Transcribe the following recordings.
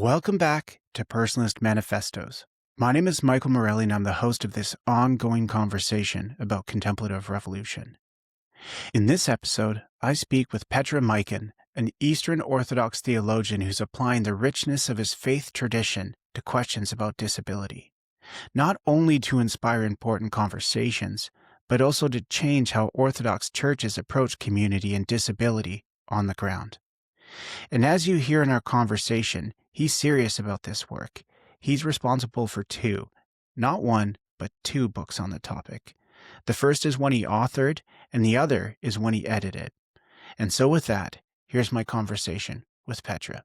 Welcome back to Personalist Manifestos. My name is Michael Morelli, and I'm the host of this ongoing conversation about contemplative revolution. In this episode, I speak with Petre Maican, an Eastern Orthodox theologian who's applying the richness of his faith tradition to questions about disability, not only to inspire important conversations, but also to change how Orthodox churches approach community and disability on the ground. And as you hear in our conversation, he's serious about this work. He's responsible for not one, but two books on the topic. The first is one he authored, and the other is one he edited. And so with that, here's my conversation with Petre.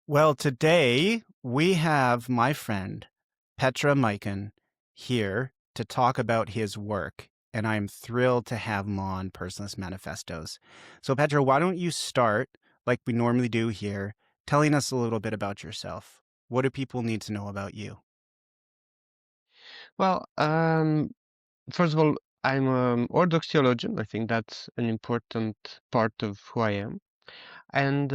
Well, today we have my friend, Petre Maican, here to talk about his work. And I'm thrilled to have him on Personalist Manifestos. So, Petre, why don't you start, like we normally do here, telling us a little bit about yourself? What do people need to know about you? Well, first of all, I'm an Orthodox theologian. I think that's an important part of who I am. And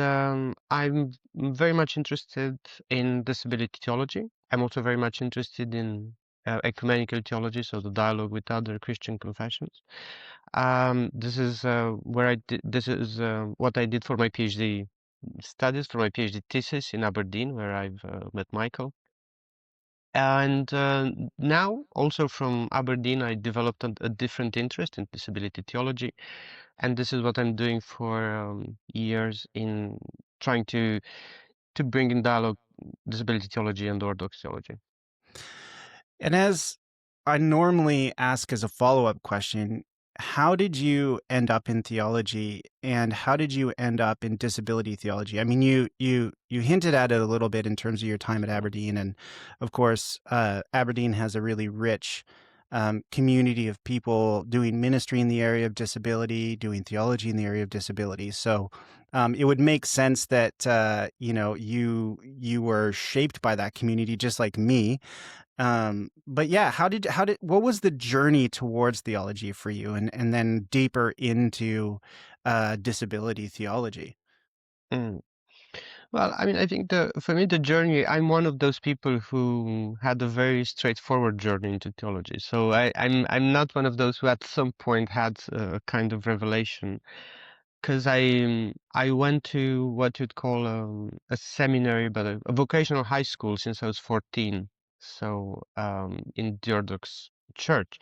I'm very much interested in disability theology. I'm also very much interested in ecumenical theology, so the dialogue with other Christian confessions. This is where I did. This is what I did for my PhD studies, for my PhD thesis in Aberdeen, where I've met Michael. And now, also from Aberdeen, I developed a different interest in disability theology, and this is what I'm doing for years in trying to bring in dialogue disability theology and Orthodox theology. And as I normally ask as a follow-up question, how did you end up in theology, and how did you end up in disability theology? I mean, you hinted at it a little bit in terms of your time at Aberdeen, and of course, Aberdeen has a really rich community of people doing ministry in the area of disability, doing theology in the area of disability. So it would make sense that you were shaped by that community, just like me. But yeah, what was the journey towards theology for you, and then deeper into disability theology? Mm. Well, I mean, I think for me, the journey, I'm one of those people who had a very straightforward journey into theology. So I'm not one of those who at some point had a kind of revelation. Because I went to what you'd call a seminary, but a vocational high school since I was 14. So in the Orthodox Church.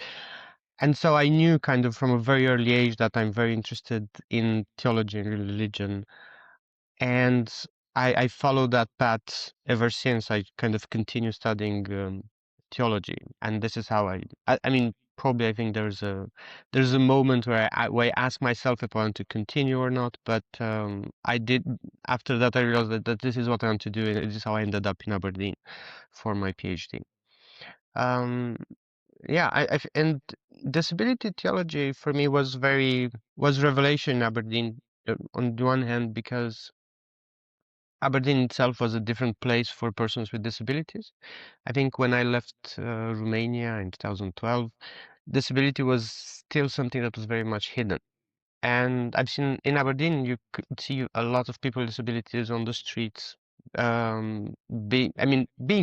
And so I knew kind of from a very early age that I'm very interested in theology and religion. And I followed that path ever since. I kind of continue studying theology. And this is how I mean, probably I think there's a moment where I ask myself if I want to continue or not. But I did, after that, I realized that this is what I want to do. And this is how I ended up in Aberdeen for my PhD. Um, yeah, and disability theology for me was revelation in Aberdeen on the one hand, because Aberdeen itself was a different place for persons with disabilities. I think when I left Romania in 2012, disability was still something that was very much hidden. And I've seen in Aberdeen, you could see a lot of people with disabilities on the streets, being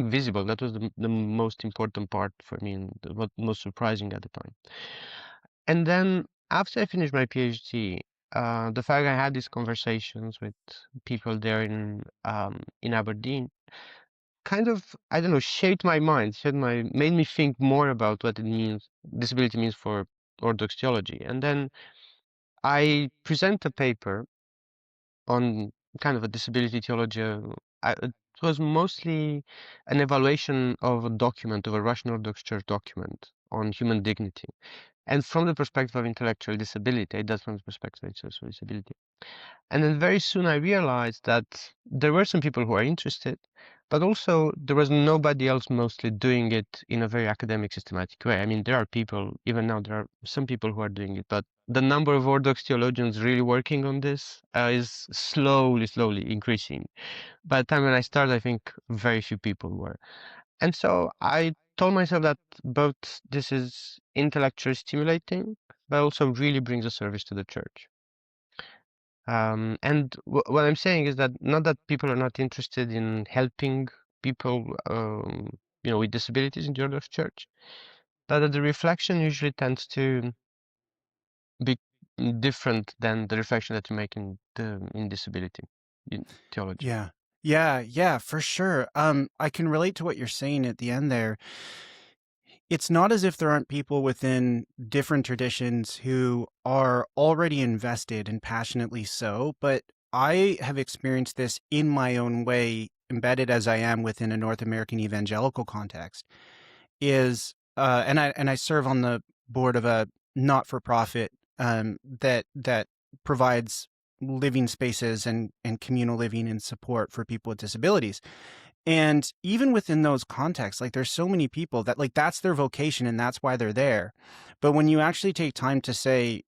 visible. That was the most important part for me, and what most surprising at the time. And then after I finished my PhD, the fact I had these conversations with people there in Aberdeen kind of, I don't know, shaped my mind, made me think more about what it means, disability means for Orthodox theology. And then I present a paper on kind of a disability theology. It was mostly an evaluation of a document, of a Russian Orthodox Church document on human dignity. And from the perspective of intellectual disability, that's from the perspective of intellectual disability. And then very soon I realized that there were some people who are interested, but also there was nobody else mostly doing it in a very academic, systematic way. I mean, there are people, even now, there are some people who are doing it, but the number of Orthodox theologians really working on this is slowly increasing. By the time when I started, I think very few people were. And so I told myself that both this is intellectually stimulating, but also really brings a service to the church. And what I'm saying is that not that people are not interested in helping people, with disabilities in the Orthodox Church, but that the reflection usually tends to be different than the reflection that you make in disability in theology. Yeah. Yeah, for sure. I can relate to what you're saying at the end there. It's not as if there aren't people within different traditions who are already invested and passionately so, but I have experienced this in my own way, embedded as I am within a North American evangelical context. And I serve on the board of a not-for-profit that provides living spaces and communal living and support for people with disabilities. And even within those contexts, like there's so many people that like that's their vocation and that's why they're there. But when you actually take time to say,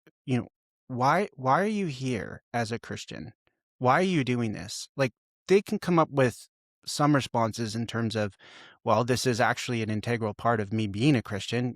why are you here as a Christian? Why are you doing this? Like they can come up with some responses in terms of, well, this is actually an integral part of me being a Christian,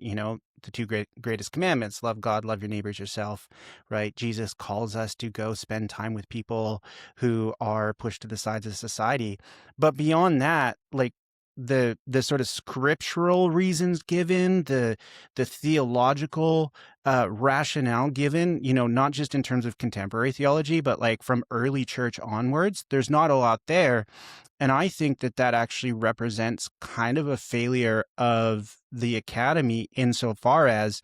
the two greatest commandments, love God, love your neighbors yourself, right? Jesus calls us to go spend time with people who are pushed to the sides of society. But beyond that, like the sort of scriptural reasons given, the theological rationale given, not just in terms of contemporary theology, but like from early church onwards, there's not a lot there. And I think that actually represents kind of a failure of the academy insofar as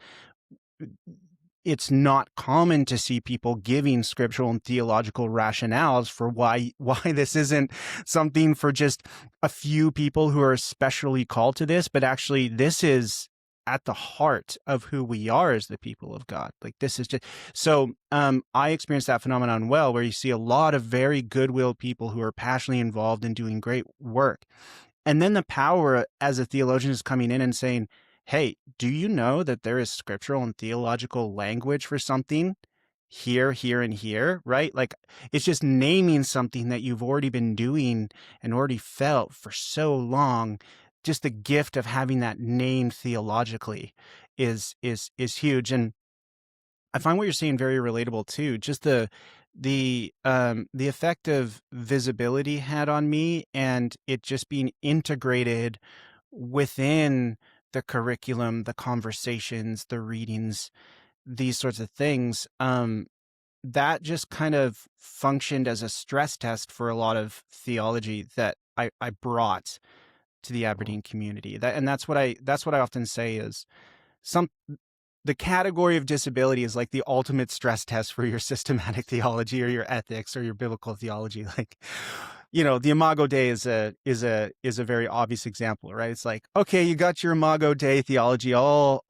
it's not common to see people giving scriptural and theological rationales for why this isn't something for just a few people who are especially called to this, but actually this is at the heart of who we are as the people of God. Like this is just so I experienced that phenomenon well, where you see a lot of very goodwill people who are passionately involved in doing great work. And then the power as a theologian is coming in and saying, hey, do you know that there is scriptural and theological language for something here, here, and here, right? Like it's just naming something that you've already been doing and already felt for so long. Just the gift of having that named theologically is huge. And I find what you're saying very relatable too. Just the effect of visibility had on me and it just being integrated within the curriculum, the conversations, the readings, these sorts of things. That just kind of functioned as a stress test for a lot of theology that I brought to the Mhm. Aberdeen community. That's what I often say is some the category of disability is like the ultimate stress test for your systematic theology or your ethics or your biblical theology. Like, the Imago Dei is a very obvious example, right? It's like, okay, you got your Imago Dei theology all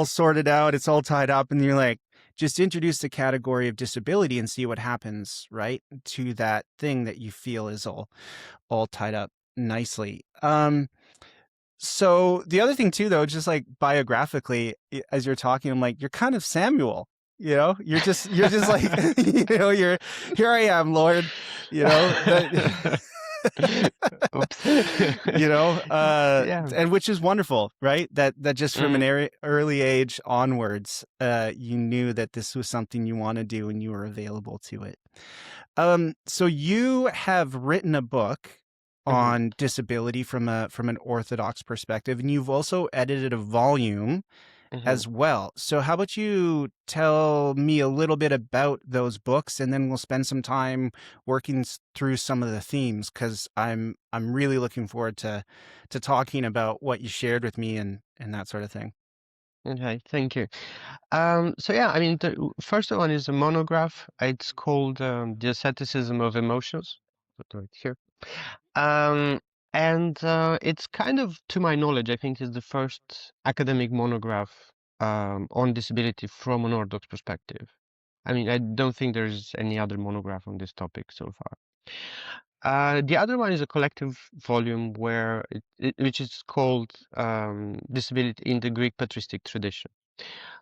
sorted out, it's all tied up, and you're like, just introduce the category of disability and see what happens, right? To that thing that you feel is all tied up nicely. So the other thing too, though, just like biographically, as you're talking, I'm like, you're kind of Samuel, you're just like, you're here I am, Lord, that, Oops. Yeah. and which is wonderful, right? That just from an Mm, early age onwards, you knew that this was something you want to do and you were available to it. So you have written a book mhm, on disability from an Orthodox perspective, and you've also edited a volume mhm. as well. So how about you tell me a little bit about those books, and then we'll spend some time working through some of the themes because I'm really looking forward to talking about what you shared with me and that sort of thing. Okay, thank you. So yeah, I mean, the first one is a monograph. It's called The Asceticism of Emotions. Put it here. Um, and it's kind of, to my knowledge, I think is the first academic monograph on disability from an Orthodox perspective. I mean, I don't think there's any other monograph on this topic so far. The other one is a collective volume where which is called Disability in the Greek Patristic Tradition.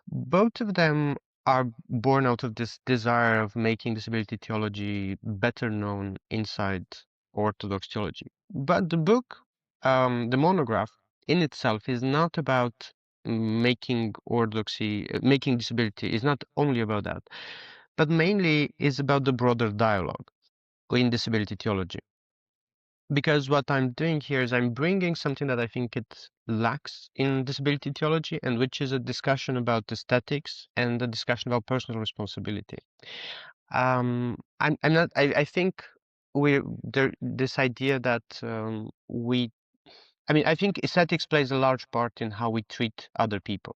Both of them are born out of this desire of making disability theology better known inside Orthodox theology. But the book, the monograph in itself, is not about making orthodoxy, making disability, is not only about that. but mainly is about the broader dialogue in disability theology. Because what I'm doing here is I'm bringing something that I think it lacks in disability theology, and which is a discussion about aesthetics and a discussion about personal responsibility. I'm not. I think we there this idea that we. I mean, I think aesthetics plays a large part in how we treat other people,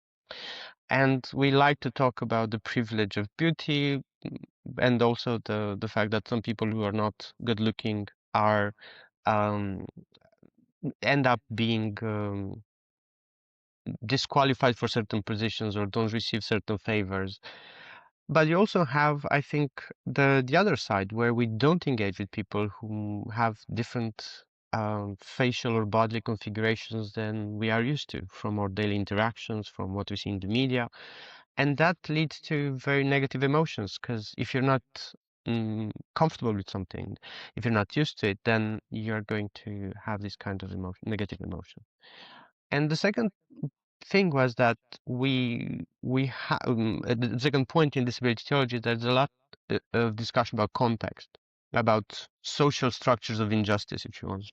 and we like to talk about the privilege of beauty, and also the fact that some people who are not good looking are um, end up being disqualified for certain positions or don't receive certain favors. But you also have, I think, the other side where we don't engage with people who have different facial or bodily configurations than we are used to from our daily interactions, from what we see in the media. And that leads to very negative emotions because if you're not comfortable with something, if you're not used to it, then you're going to have this kind of negative emotion. And the second thing was that the second point in disability theology, there's a lot of discussion about context, about social structures of injustice, if you want.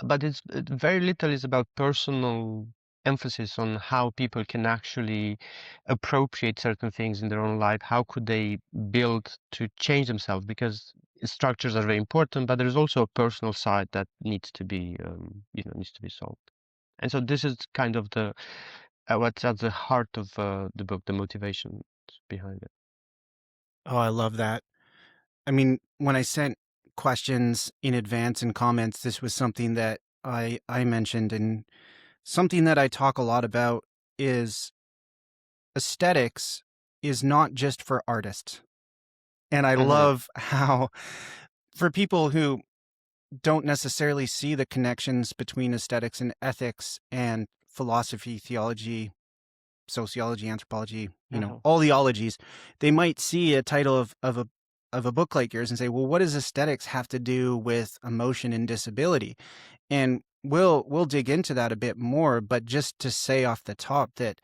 But very little is about personal emphasis on how people can actually appropriate certain things in their own life. How could they build to change themselves? Because structures are very important, but there's also a personal side that needs to be, needs to be solved. And so this is kind of the what's at the heart of the book, the motivation behind it. Oh, I love that. I mean, when I sent questions in advance and comments, this was something that I mentioned, and something that I talk a lot about is aesthetics is not just for artists. And I Hmm. love how, for people who don't necessarily see the connections between aesthetics and ethics and philosophy, theology, sociology, anthropology, Hmm. all the ologies, they might see a title of a book like yours and say, well, what does aesthetics have to do with emotion and disability? And we'll dig into that a bit more, but just to say off the top that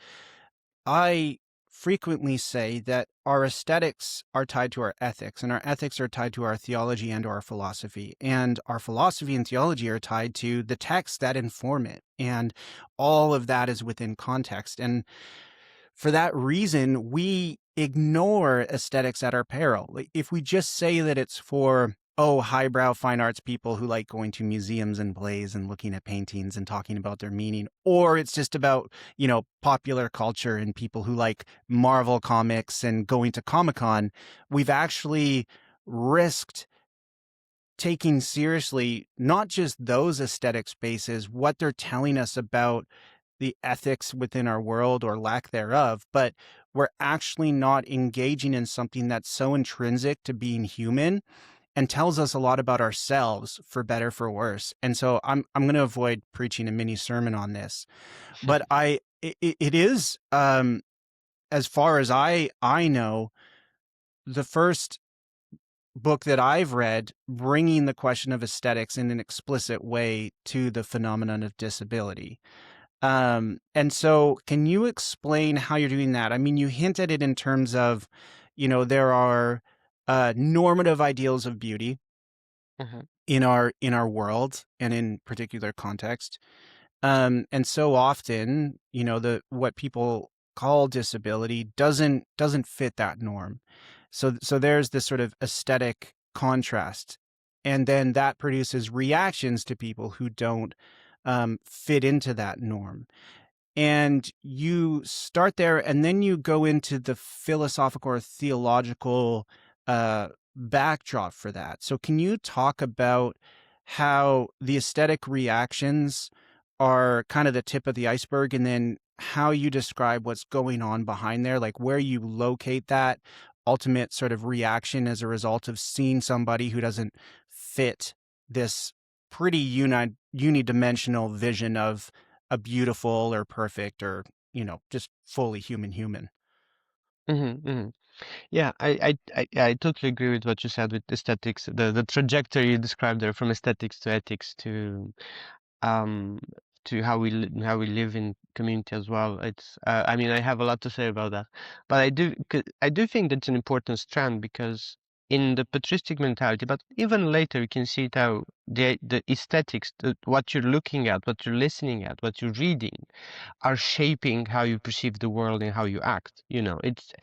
I frequently say that our aesthetics are tied to our ethics, and our ethics are tied to our theology and our philosophy. And our philosophy and theology are tied to the texts that inform it. And all of that is within context. And for that reason, we ignore aesthetics at our peril. Like, if we just say that it's for, highbrow fine arts people who like going to museums and plays and looking at paintings and talking about their meaning, or it's just about, popular culture and people who like Marvel comics and going to Comic-Con, we've actually risked taking seriously not just those aesthetic spaces, what they're telling us about the ethics within our world or lack thereof, but we're actually not engaging in something that's so intrinsic to being human and tells us a lot about ourselves, for better, for worse. And so I'm going to avoid preaching a mini sermon on this, but it is, as far as I know, the first book that I've read bringing the question of aesthetics in an explicit way to the phenomenon of disability. And so can you explain how you're doing that? I mean, you hint at it in terms of, there are normative ideals of beauty Hmm. in our world and in particular context. And so often, the what people call disability doesn't fit that norm. So there's this sort of aesthetic contrast, and then that produces reactions to people who don't fit into that norm. And you start there, and then you go into the philosophical or theological backdrop for that. So can you talk about how the aesthetic reactions are kind of the tip of the iceberg, and then how you describe what's going on behind there, like where you locate that ultimate sort of reaction as a result of seeing somebody who doesn't fit this pretty unidimensional vision of a beautiful or perfect or, just fully human. Hmm. Hmm. Yeah, I totally agree with what you said with aesthetics, the trajectory you described there from aesthetics to ethics to um to how we live in community as well. It's I mean, I have a lot to say about that, but I do think that's an important strand, because in the patristic mentality, but even later you can see it how the aesthetics, what you're looking at, what you're listening at, what you're reading, are shaping how you perceive the world and how you act. You know, it's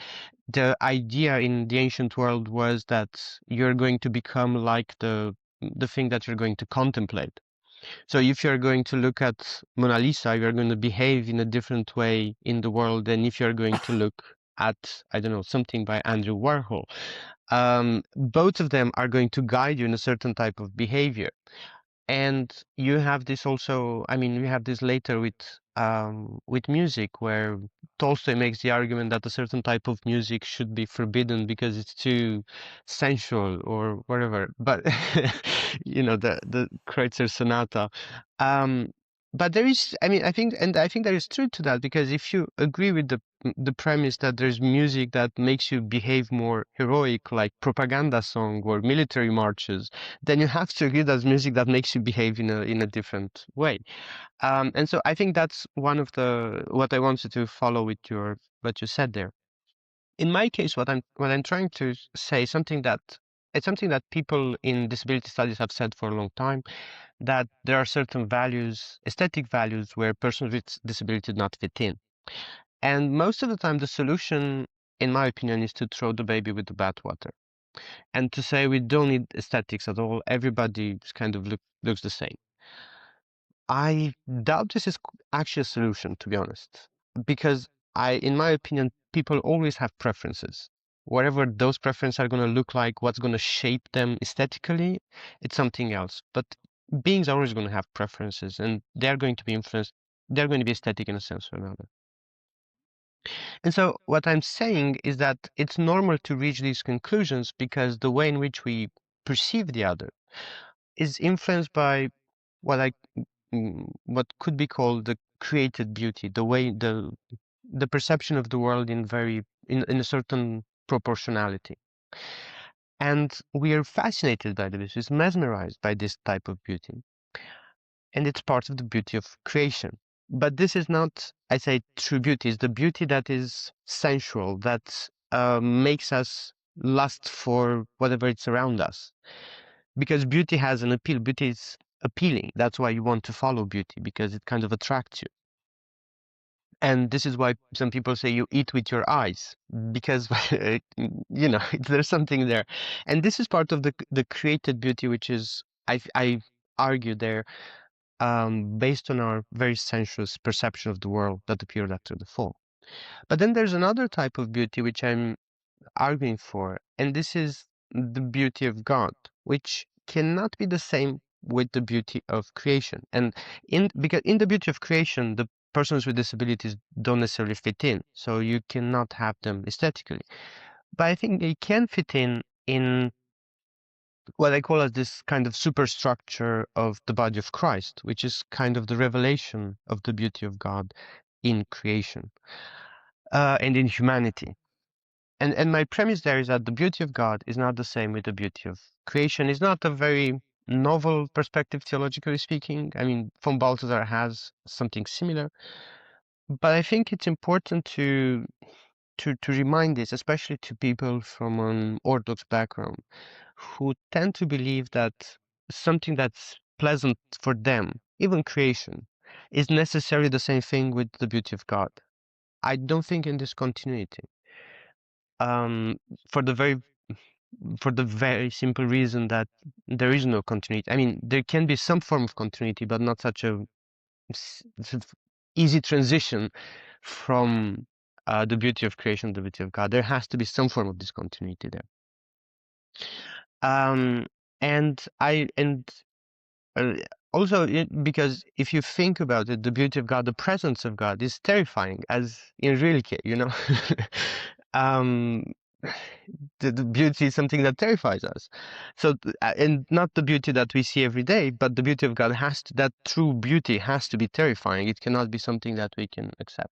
the idea in the ancient world was that you're going to become like the thing that you're going to contemplate. So if you're going to look at Mona Lisa, you're going to behave in a different way in the world than if you're going to look at, I don't know, something by Andrew Warhol. Both of them are going to guide you in a certain type of behavior. And you have this also, I mean, we have this later with music, where Tolstoy makes the argument that a certain type of music should be forbidden because it's too sensual or whatever. But you know, the Kreutzer Sonata. Um, but there is, I mean, I think there is truth to that, because if you agree with the premise that there's music that makes you behave more heroic, like propaganda song or military marches, then you have to agree that's music that makes you behave in a different way. And so I think that's one of the what I wanted to follow with your what you said there. In my case, what I'm trying to say something that it's something that people in disability studies have said for a long time, that there are certain values, aesthetic values, where persons with disability do not fit in. And most of the time, the solution, in my opinion, is to throw the baby with the bathwater and to say we don't need aesthetics at all. Everybody kind of looks the same. I doubt this is actually a solution, to be honest, because in my opinion, people always have preferences. Whatever those preferences are going to look like, what's going to shape them aesthetically, it's something else. But beings are always going to have preferences, and they're going to be influenced. They're going to be aesthetic in a sense or another. And so what I'm saying is that it's normal to reach these conclusions because the way in which we perceive the other is influenced by what I what could be called the created beauty, the way the perception of the world in a certain proportionality. And we are fascinated by this, is mesmerized by this type of beauty. And it's part of the beauty of creation. But this is not, I say, true beauty. It's the beauty that is sensual, that makes us lust for whatever it's around us. Because beauty has an appeal. Beauty is appealing. That's why you want to follow beauty, because it kind of attracts you. And this is why some people say you eat with your eyes, because you know, there's something there. And this is part of the created beauty, which is I argue there, based on our very sensuous perception of the world that appeared after the fall. But then there's another type of beauty which I'm arguing for, and this is the beauty of God, which cannot be the same with the beauty of creation. And because in the beauty of creation, the persons with disabilities don't necessarily fit in, so you cannot have them aesthetically. But I think they can fit in what I call as this kind of superstructure of the body of Christ, which is kind of the revelation of the beauty of God in creation and in humanity. And my premise there is that the beauty of God is not the same with the beauty of creation. It's not a very novel perspective, theologically speaking. I mean, von Balthasar has something similar, but I think it's important to remind this, especially to people from an Orthodox background, who tend to believe that something that's pleasant for them, even creation, is necessarily the same thing with the beauty of God. I don't think in this continuity. Um, for the very for the very simple reason that there is no continuity. I mean, there can be some form of continuity, but not such a sort of easy transition from the beauty of creation to the beauty of God. There has to be some form of discontinuity there. Um, and uh, also because if you think about it, the beauty of God, the presence of God is terrifying, as in Rilke, you know. um, the beauty is something that terrifies us. So, and not the beauty that we see every day, but the beauty of God that true beauty has to be terrifying. It cannot be something that we can accept.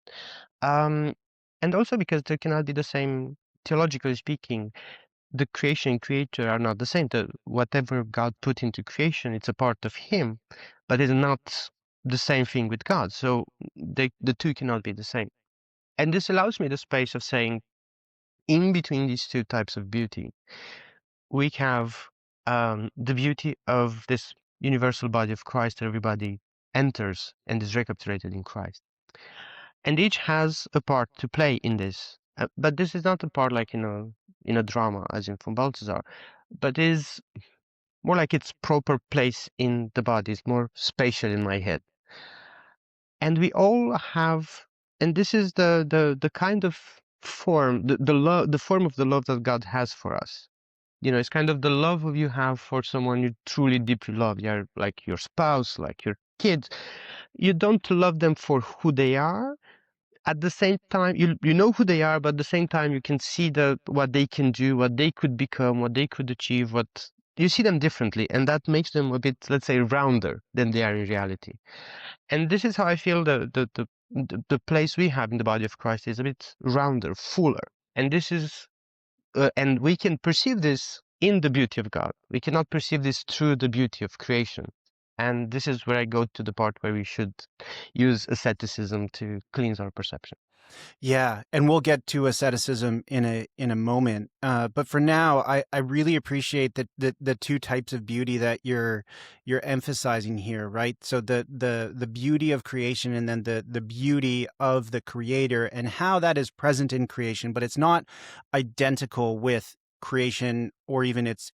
Um, and also because there cannot be the same, theologically speaking, the creation and creator are not the same. Whatever God put into creation, it's a part of Him, but it's not. the same thing with God. So the two cannot be the same. And this allows me the space of saying, in between these two types of beauty, we have the beauty of this universal body of Christ that everybody enters and is recapitulated in Christ. And each has a part to play in this. But this is not a part like in a drama, as in from Balthazar, but is more like its proper place in the body. It's more spatial in my head. And we all have, and this is the kind of form, the love, the form of the love that God has for us. It's kind of the love you have for someone you truly deeply love. You're like your spouse, like your kids. You don't love them for who they are. At the same time, you know who they are, but at the same time, you can see what they can do, what they could become, what they could achieve. What you see them differently, and that makes them a bit, let's say, rounder than they are in reality. And this is how I feel the place we have in the body of Christ is a bit rounder, fuller. And this is and we can perceive this in the beauty of God. We cannot perceive this through the beauty of creation. And this is where I go to the part where we should use asceticism to cleanse our perception. Yeah, and we'll get to asceticism in a moment. But for now, I really appreciate the two types of beauty that you're emphasizing here, right? So the beauty of creation, and then the beauty of the Creator, and how that is present in creation, but it's not identical with creation, or even it's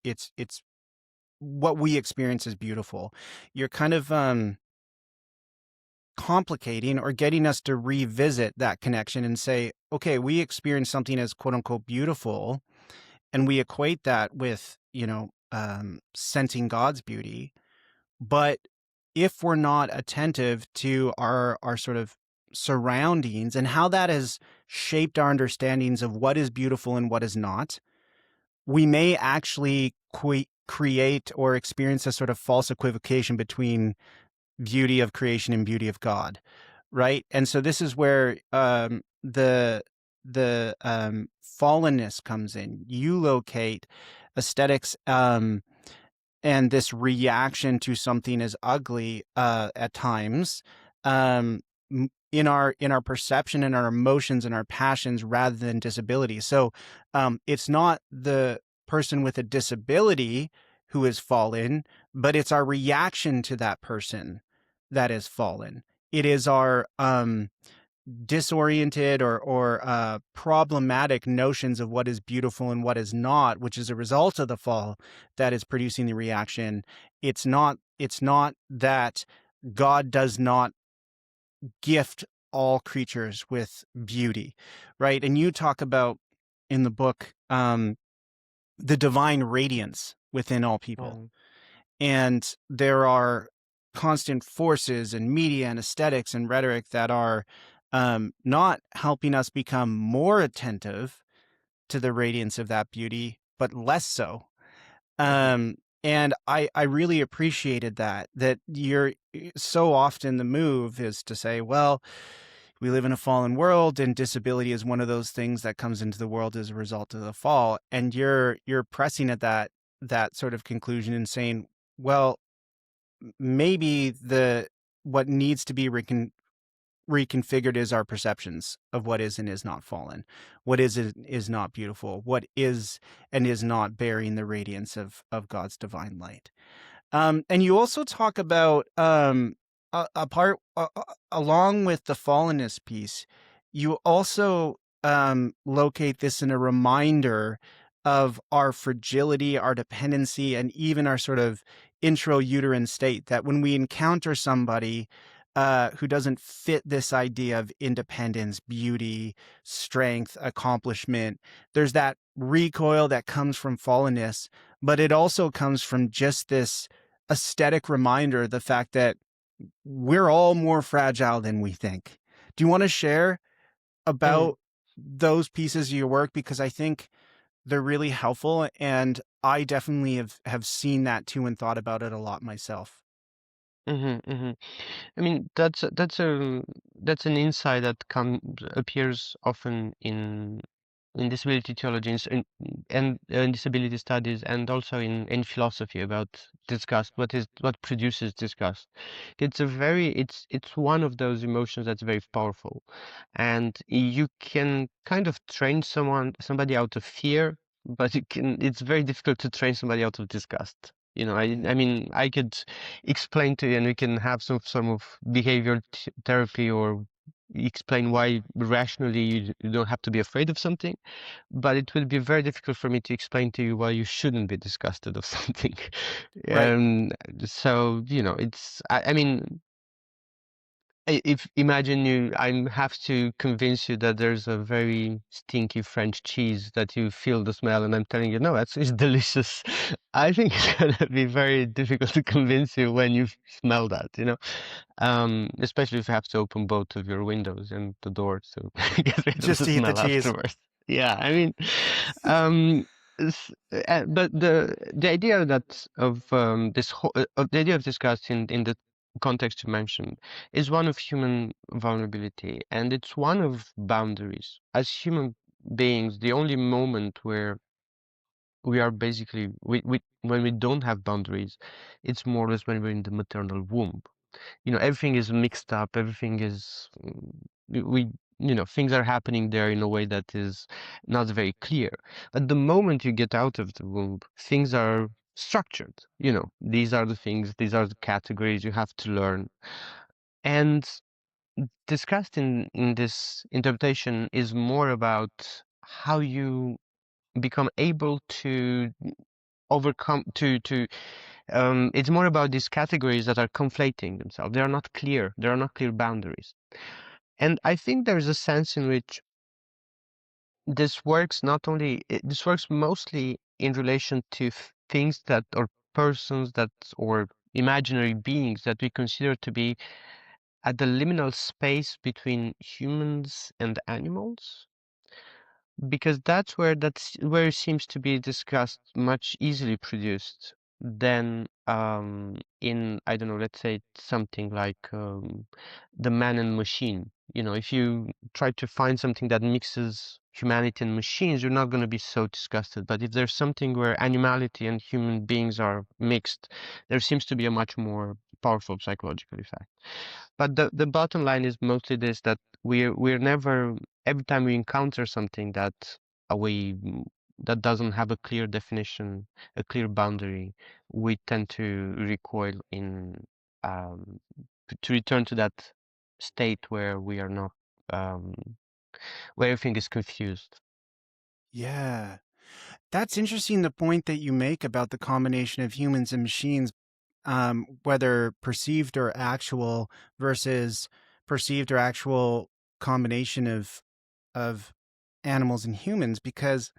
what we experience as beautiful. You're kind of complicating or getting us to revisit that connection and say, okay, we experience something as quote unquote beautiful, and we equate that with, sensing God's beauty. But if we're not attentive to our sort of surroundings and how that has shaped our understandings of what is beautiful and what is not, we may actually create or experience a sort of false equivocation between beauty of creation and beauty of God, right? And so this is where the fallenness comes in. You locate aesthetics and this reaction to something as ugly at times in our perception and our emotions and our passions rather than disability. So it's not the person with a disability who is fallen, but it's our reaction to that person that is fallen. It is our disoriented or problematic notions of what is beautiful and what is not, which is a result of the fall, that is producing the reaction. It's not that God does not gift all creatures with beauty, right? And you talk about in the book the divine radiance within all people. Um, And there are constant forces and media and aesthetics and rhetoric that are not helping us become more attentive to the radiance of that beauty, but less so. mhm, And I really appreciated that you're so often the move is to say, well, we live in a fallen world, and disability is one of those things that comes into the world as a result of the fall. And you're pressing at that sort of conclusion and saying, well, maybe what needs to be reconfigured is our perceptions of what is and is not fallen, what is and is not beautiful, what is and is not bearing the radiance of God's divine light. And you also talk about a part along with the fallenness piece. You also locate this in a reminder of our fragility, our dependency, and even our sort of intrauterine state. That when we encounter somebody who doesn't fit this idea of independence, beauty, strength, accomplishment, there's that recoil that comes from fallenness, but it also comes from just this aesthetic reminder, the fact that we're all more fragile than we think. Do you want to share mm, about those pieces of your work? Because I think they're really helpful, and I definitely have seen that too and thought about it a lot myself. mhm, mhm. I mean, that's an insight that appears often in in disability theology and disability studies, and also in philosophy about disgust. What produces disgust? It's one of those emotions that's very powerful, and you can kind of train somebody out of fear, but it's very difficult to train somebody out of disgust. I mean, I could explain to you, and we can have some sort of behavior therapy, or explain why rationally you don't have to be afraid of something, but it would be very difficult for me to explain to you why you shouldn't be disgusted of something. Right. So, I mean, if imagine I have to convince you that there's a very stinky French cheese that you feel the smell, and I'm telling you, no, it's delicious. I think it's gonna be very difficult to convince you when you smell that. Especially if you have to open both of your windows and the door to get rid of Just the to eat the smell cheese. afterwards. Yeah, I mean, um, but the idea that of this whole of the idea of disgust in the context you mentioned is one of human vulnerability, and it's one of boundaries. As human beings, the only moment where we are basically we when we don't have boundaries, it's more or less when we're in the maternal womb. Everything is mixed up, everything is we things are happening there in a way that is not very clear. But the moment you get out of the womb, things are structured. These are the things, these are the categories you have to learn. And discussed in this interpretation is more about how you become able to overcome to it's more about these categories that are conflating themselves. They are not clear. There are not clear boundaries. And I think there's a sense in which this works mostly in relation to things that, or persons that, or imaginary beings that we consider to be at the liminal space between humans and animals, because that's where it seems to be discussed much easily produced than in, I don't know, let's say something like the man and machine. If you try to find something that mixes humanity and machines, you're not going to be so disgusted. But if there's something where animality and human beings are mixed, there seems to be a much more powerful psychological effect. But the bottom line is mostly this, that we're never, every time we encounter something we that doesn't have a clear definition, a clear boundary, we tend to recoil um, to return to that state where we are not, um, where everything is confused. Yeah. That's interesting, the point that you make about the combination of humans and machines, whether perceived or actual versus perceived or actual combination of animals and humans, because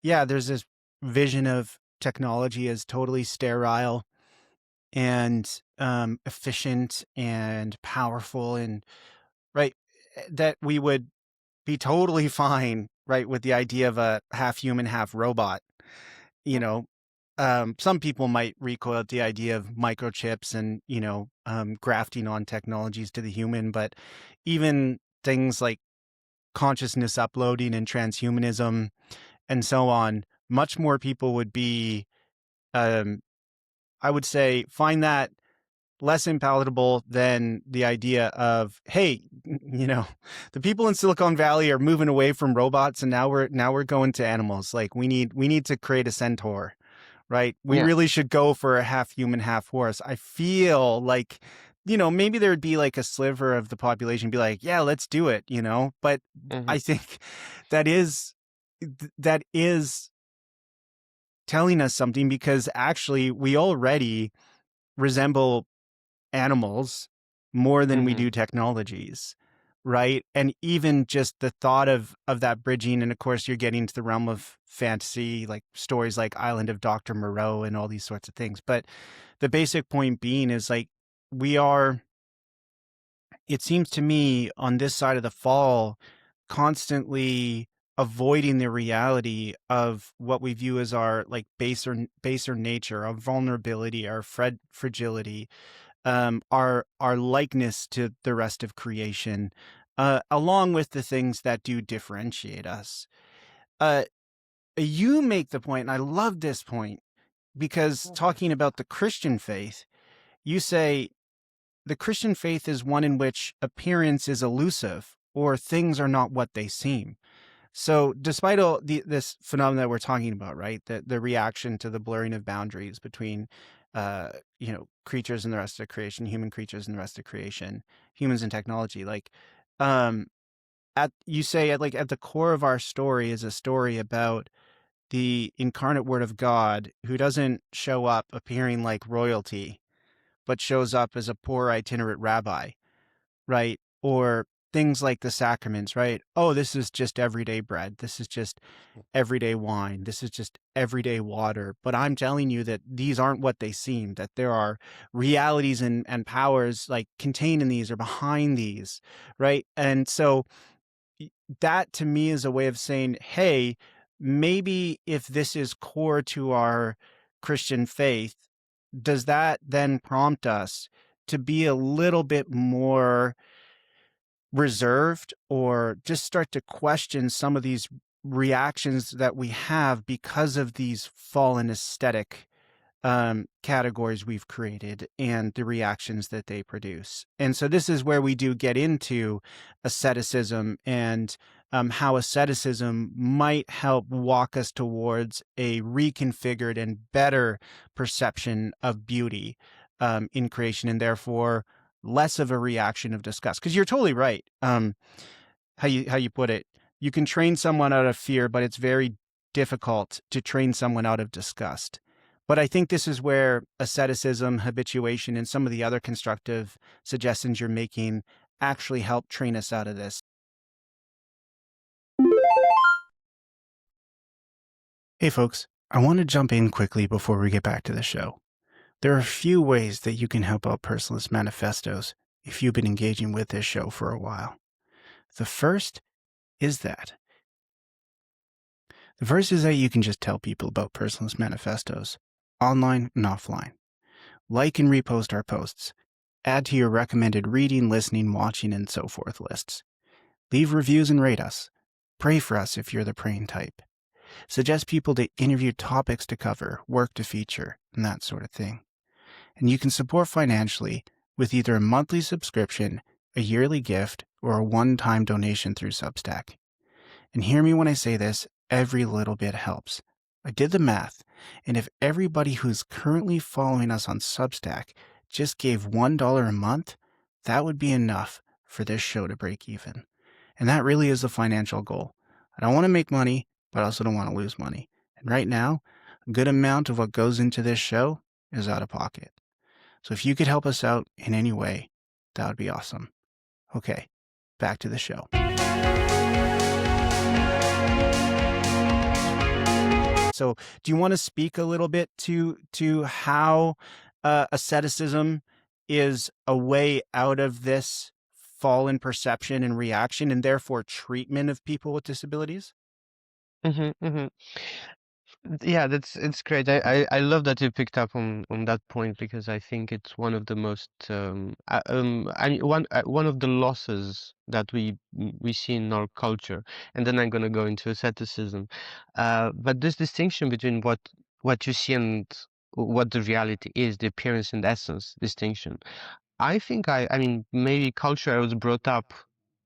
yeah, there's this vision of technology as totally sterile and efficient and powerful, and right, that we would be totally fine, right, with the idea of a half human, half robot. You know, some people might recoil at the idea of microchips and, grafting on technologies to the human, but even things like consciousness uploading and transhumanism and so on, much more people would be, um, I would say, find that less impalatable than the idea of, hey, the people in Silicon Valley are moving away from robots, and now we're going to animals. Like we need to create a centaur, right? We Yeah. really should go for a half human, half horse. I feel like, maybe there would be like a sliver of the population be like, yeah, let's do it, but Hmm. I think that is that is telling us something, because actually we already resemble animals more than we Hmm. do technologies, right? And even just the thought of that bridging, and of course you're getting to the realm of fantasy, like stories like Island of Dr. Moreau and all these sorts of things. But the basic point being is, like, we are, it seems to me, on this side of the fall, constantly avoiding the reality of what we view as our, like, baser nature, our vulnerability, our fragility, our likeness to the rest of creation, along with the things that do differentiate us. You make the point, and I love this point, because talking about the Christian faith, you say the Christian faith is one in which appearance is elusive or things are not what they seem. So despite all this phenomenon that we're talking about, right, the reaction to the blurring of boundaries between, creatures and the rest of creation, human creatures and the rest of creation, humans and technology, like, you say at the core of our story is a story about the incarnate Word of God who doesn't show up appearing like royalty, but shows up as a poor itinerant rabbi, right? Or things like the sacraments, right? Oh, this is just everyday bread. This is just everyday wine. This is just everyday water. But I'm telling you that these aren't what they seem, that there are realities and powers like contained in these or behind these, right? And so that to me is a way of saying, hey, maybe if this is core to our Christian faith, does that then prompt us to be a little bit more reserved or just start to question some of these reactions that we have because of these fallen aesthetic categories we've created and the reactions that they produce? And so this is where we do get into asceticism and how asceticism might help walk us towards a reconfigured and better perception of beauty in creation, and therefore less of a reaction of disgust. Because you're totally right. How you put it, you can train someone out of fear, but it's very difficult to train someone out of disgust. But I think this is where asceticism, habituation, and some of the other constructive suggestions you're making actually help train us out of this. Hey folks, I want to jump in quickly before we get back to the show. There are a few ways that you can help out Personalist Manifestos if you've been engaging with this show for a while. The first is that you can just tell people about Personalist Manifestos, online and offline. Like and repost our posts. Add to your recommended reading, listening, watching, and so forth lists. Leave reviews and rate us. Pray for us if you're the praying type. Suggest people to interview topics to cover, work to feature, and that sort of thing. And you can support financially with either a monthly subscription, a yearly gift, or a one-time donation through Substack. And hear me when I say this, every little bit helps. I did the math, and if everybody who's currently following us on Substack just gave $1 a month, that would be enough for this show to break even. And that really is the financial goal. I don't want to make money, but I also don't want to lose money. And right now, a good amount of what goes into this show is out of pocket. So if you could help us out in any way, that would be awesome. Okay, back to the show. So do you want to speak a little bit to how asceticism is a way out of this fallen perception and reaction, and therefore treatment of people with disabilities? Yeah, it's great. I love that you picked up on that point because I think it's one of the most I mean one of the losses that we see in our culture. And then I'm gonna go into asceticism. But this distinction between what you see and what the reality is, the appearance and essence distinction. I think I mean maybe culture I was brought up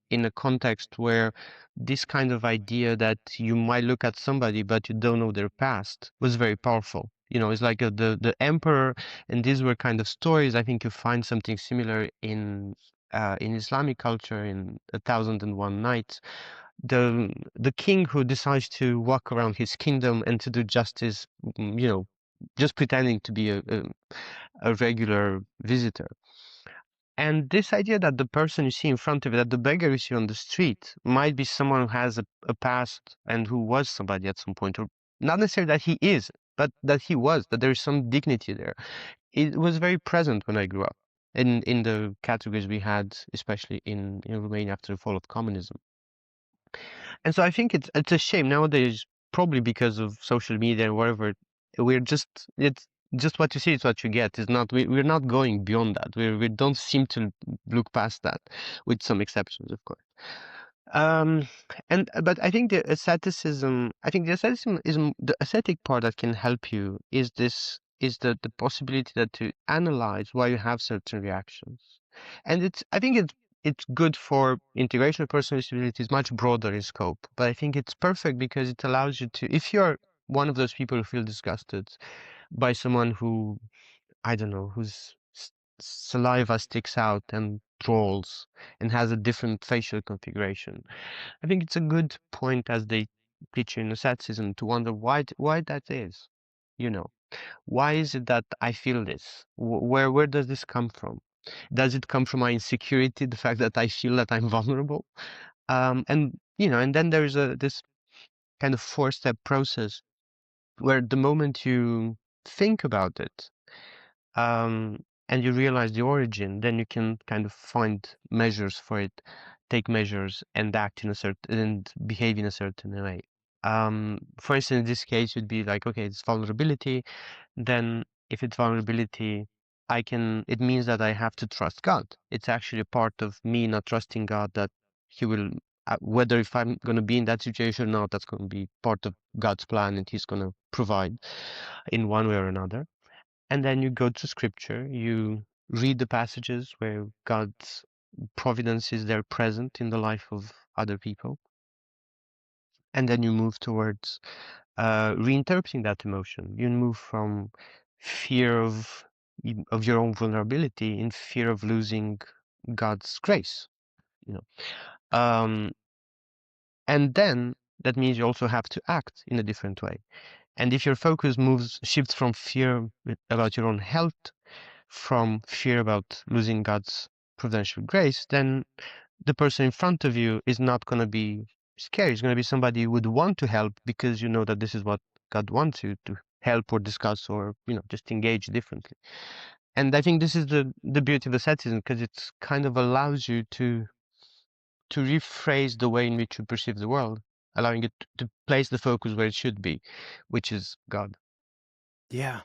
in a context where this kind of idea that you might look at somebody but you don't know their past was very powerful. You know, it's like the emperor, and these were kind of stories. I think you find something similar in Islamic culture in A Thousand and One Nights. The king who decides to walk around his kingdom and to do justice, you know, just pretending to be a regular visitor. And this idea that the person you see in front of you, that the beggar you see on the street, might be someone who has a past and who was somebody at some point, or not necessarily that he is, but that he was, that there is some dignity there. It was very present when I grew up in the categories we had, especially in Romania after the fall of communism. And so I think it's a shame nowadays, probably because of social media and whatever, it's just what you see is what you get. It's not we're not going beyond that. We don't seem to look past that, with some exceptions, of course. Um, but I think the asceticism is the ascetic part that can help you is the possibility that to analyze why you have certain reactions, and I think it's good for integration of personal stability is much broader in scope, but I think it's perfect because it allows you to, if you're one of those people who feel disgusted by someone who, I don't know, whose saliva sticks out and drawls and has a different facial configuration. I think it's a good point, as they teach you in asceticism, to wonder why that is. You know, why is it that I feel this? Where does this come from? Does it come from my insecurity, the fact that I feel that I'm vulnerable? And then there's this kind of four-step process where the moment you think about it, and you realize the origin, then you can kind of find measures for it, take measures, and act in a certain and behave in a certain way. For instance, in this case, would be like, okay, it's vulnerability. Then, if it's vulnerability, it means that I have to trust God. It's actually a part of me not trusting God that He will, whether if I'm going to be in that situation or not, that's going to be part of God's plan, and He's going to provide in one way or another. And then you go to scripture, you read the passages where God's providence is there present in the life of other people. And then you move towards reinterpreting that emotion. You move from fear of your own vulnerability in fear of losing God's grace, you know. And then that means you also have to act in a different way. And if your focus shifts from fear about your own health, from fear about losing God's providential grace, then the person in front of you is not going to be scared. It's going to be somebody who would want to help because you know that this is what God wants you to help or discuss or, just engage differently. And I think this is the beauty of asceticism, because it kind of allows you to rephrase the way in which you perceive the world, allowing it to place the focus where it should be, which is God. Yeah.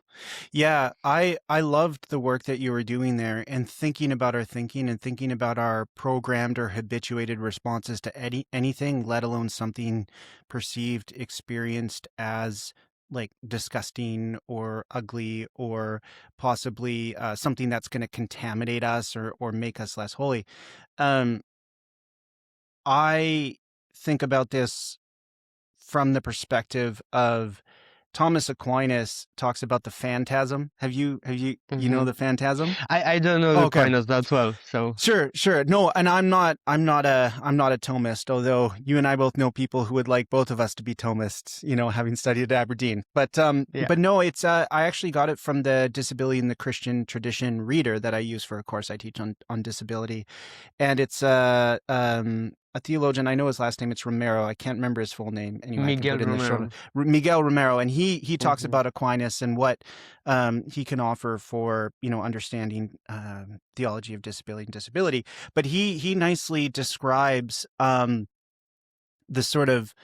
Yeah, I loved the work that you were doing there, and thinking about our thinking and thinking about our programmed or habituated responses to anything, let alone something perceived, experienced as like disgusting or ugly or possibly something that's going to contaminate us or make us less holy. Um, I think about this from the perspective of Thomas Aquinas talks about the phantasm. You know Hmm. the phantasm? I don't know Oh, the okay. Aquinas that well, so Sure. No, and I'm not a Thomist, although you and I both know people who would like both of us to be Thomists, having studied at Aberdeen. yeah. But no, it's I actually got it from the Disability in the Christian Tradition reader that I use for a course I teach on disability. And it's a theologian. I know his last name. It's Romero. I can't remember his full name. Anyway, I can Miguel put it in the show notes. Romero. Miguel Romero, and he talks Hmm. about Aquinas and what he can offer for understanding theology of disability and disability. But he nicely describes the sort of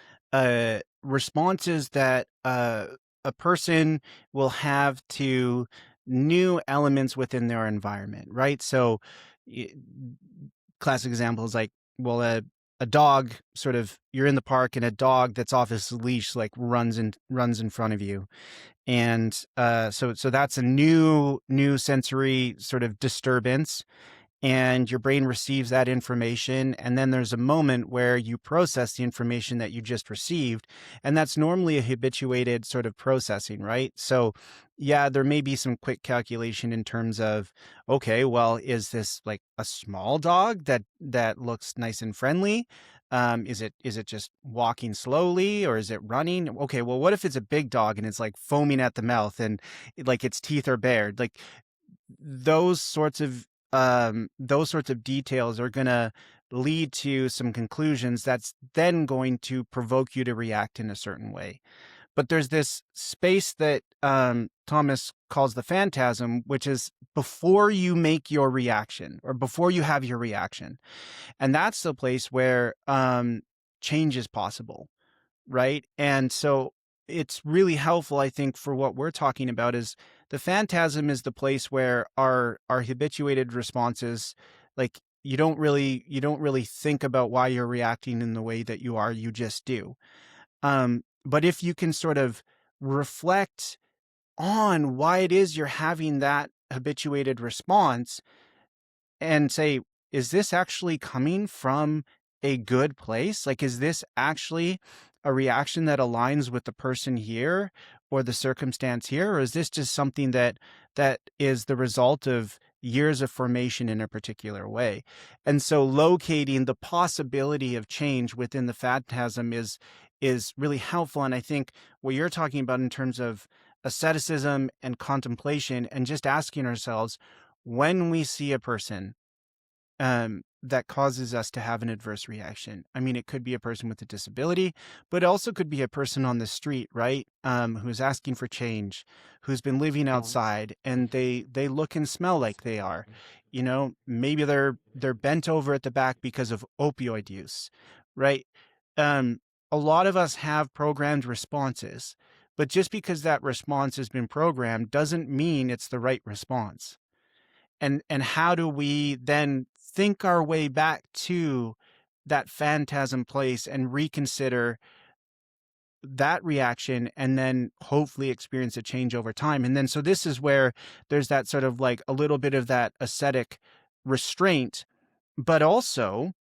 responses that a person will have to new elements within their environment, right? So, classic examples like, well, a dog sort of, you're in the park and a dog that's off his leash like runs in front of you, and so that's a new sensory sort of disturbance, and your brain receives that information, and then there's a moment where you process the information that you just received, and that's normally a habituated sort of processing, right? So yeah, there may be some quick calculation in terms of, okay, well, is this like a small dog that looks nice and friendly? Is it just walking slowly, or is it running? Okay, well, what if it's a big dog and it's like foaming at the mouth and like its teeth are bared? Like those sorts of details are going to lead to some conclusions that's then going to provoke you to react in a certain way. But there's this space that Thomas calls the phantasm, which is before you make your reaction or before you have your reaction. And that's the place where change is possible, right? And so it's really helpful, I think, for what we're talking about is the phantasm is the place where our habituated responses, like you don't really think about why you're reacting in the way that you are. You just do. But if you can sort of reflect on why it is you're having that habituated response and say, is this actually coming from a good place? Like, is this actually a reaction that aligns with the person here or the circumstance here? Or is this just something that is the result of years of formation in a particular way? And so locating the possibility of change within the phantasm is really helpful. And I think what you're talking about in terms of asceticism and contemplation and just asking ourselves, when we see a person that causes us to have an adverse reaction. I mean, it could be a person with a disability, but it also could be a person on the street, right? Who's asking for change, who's been living outside, and they look and smell like they are. You know, maybe they're bent over at the back because of opioid use, right? A lot of us have programmed responses, but just because that response has been programmed doesn't mean it's the right response. And how do we then think our way back to that phantasm place and reconsider that reaction and then hopefully experience a change over time? And then so this is where there's that sort of like a little bit of that ascetic restraint, but also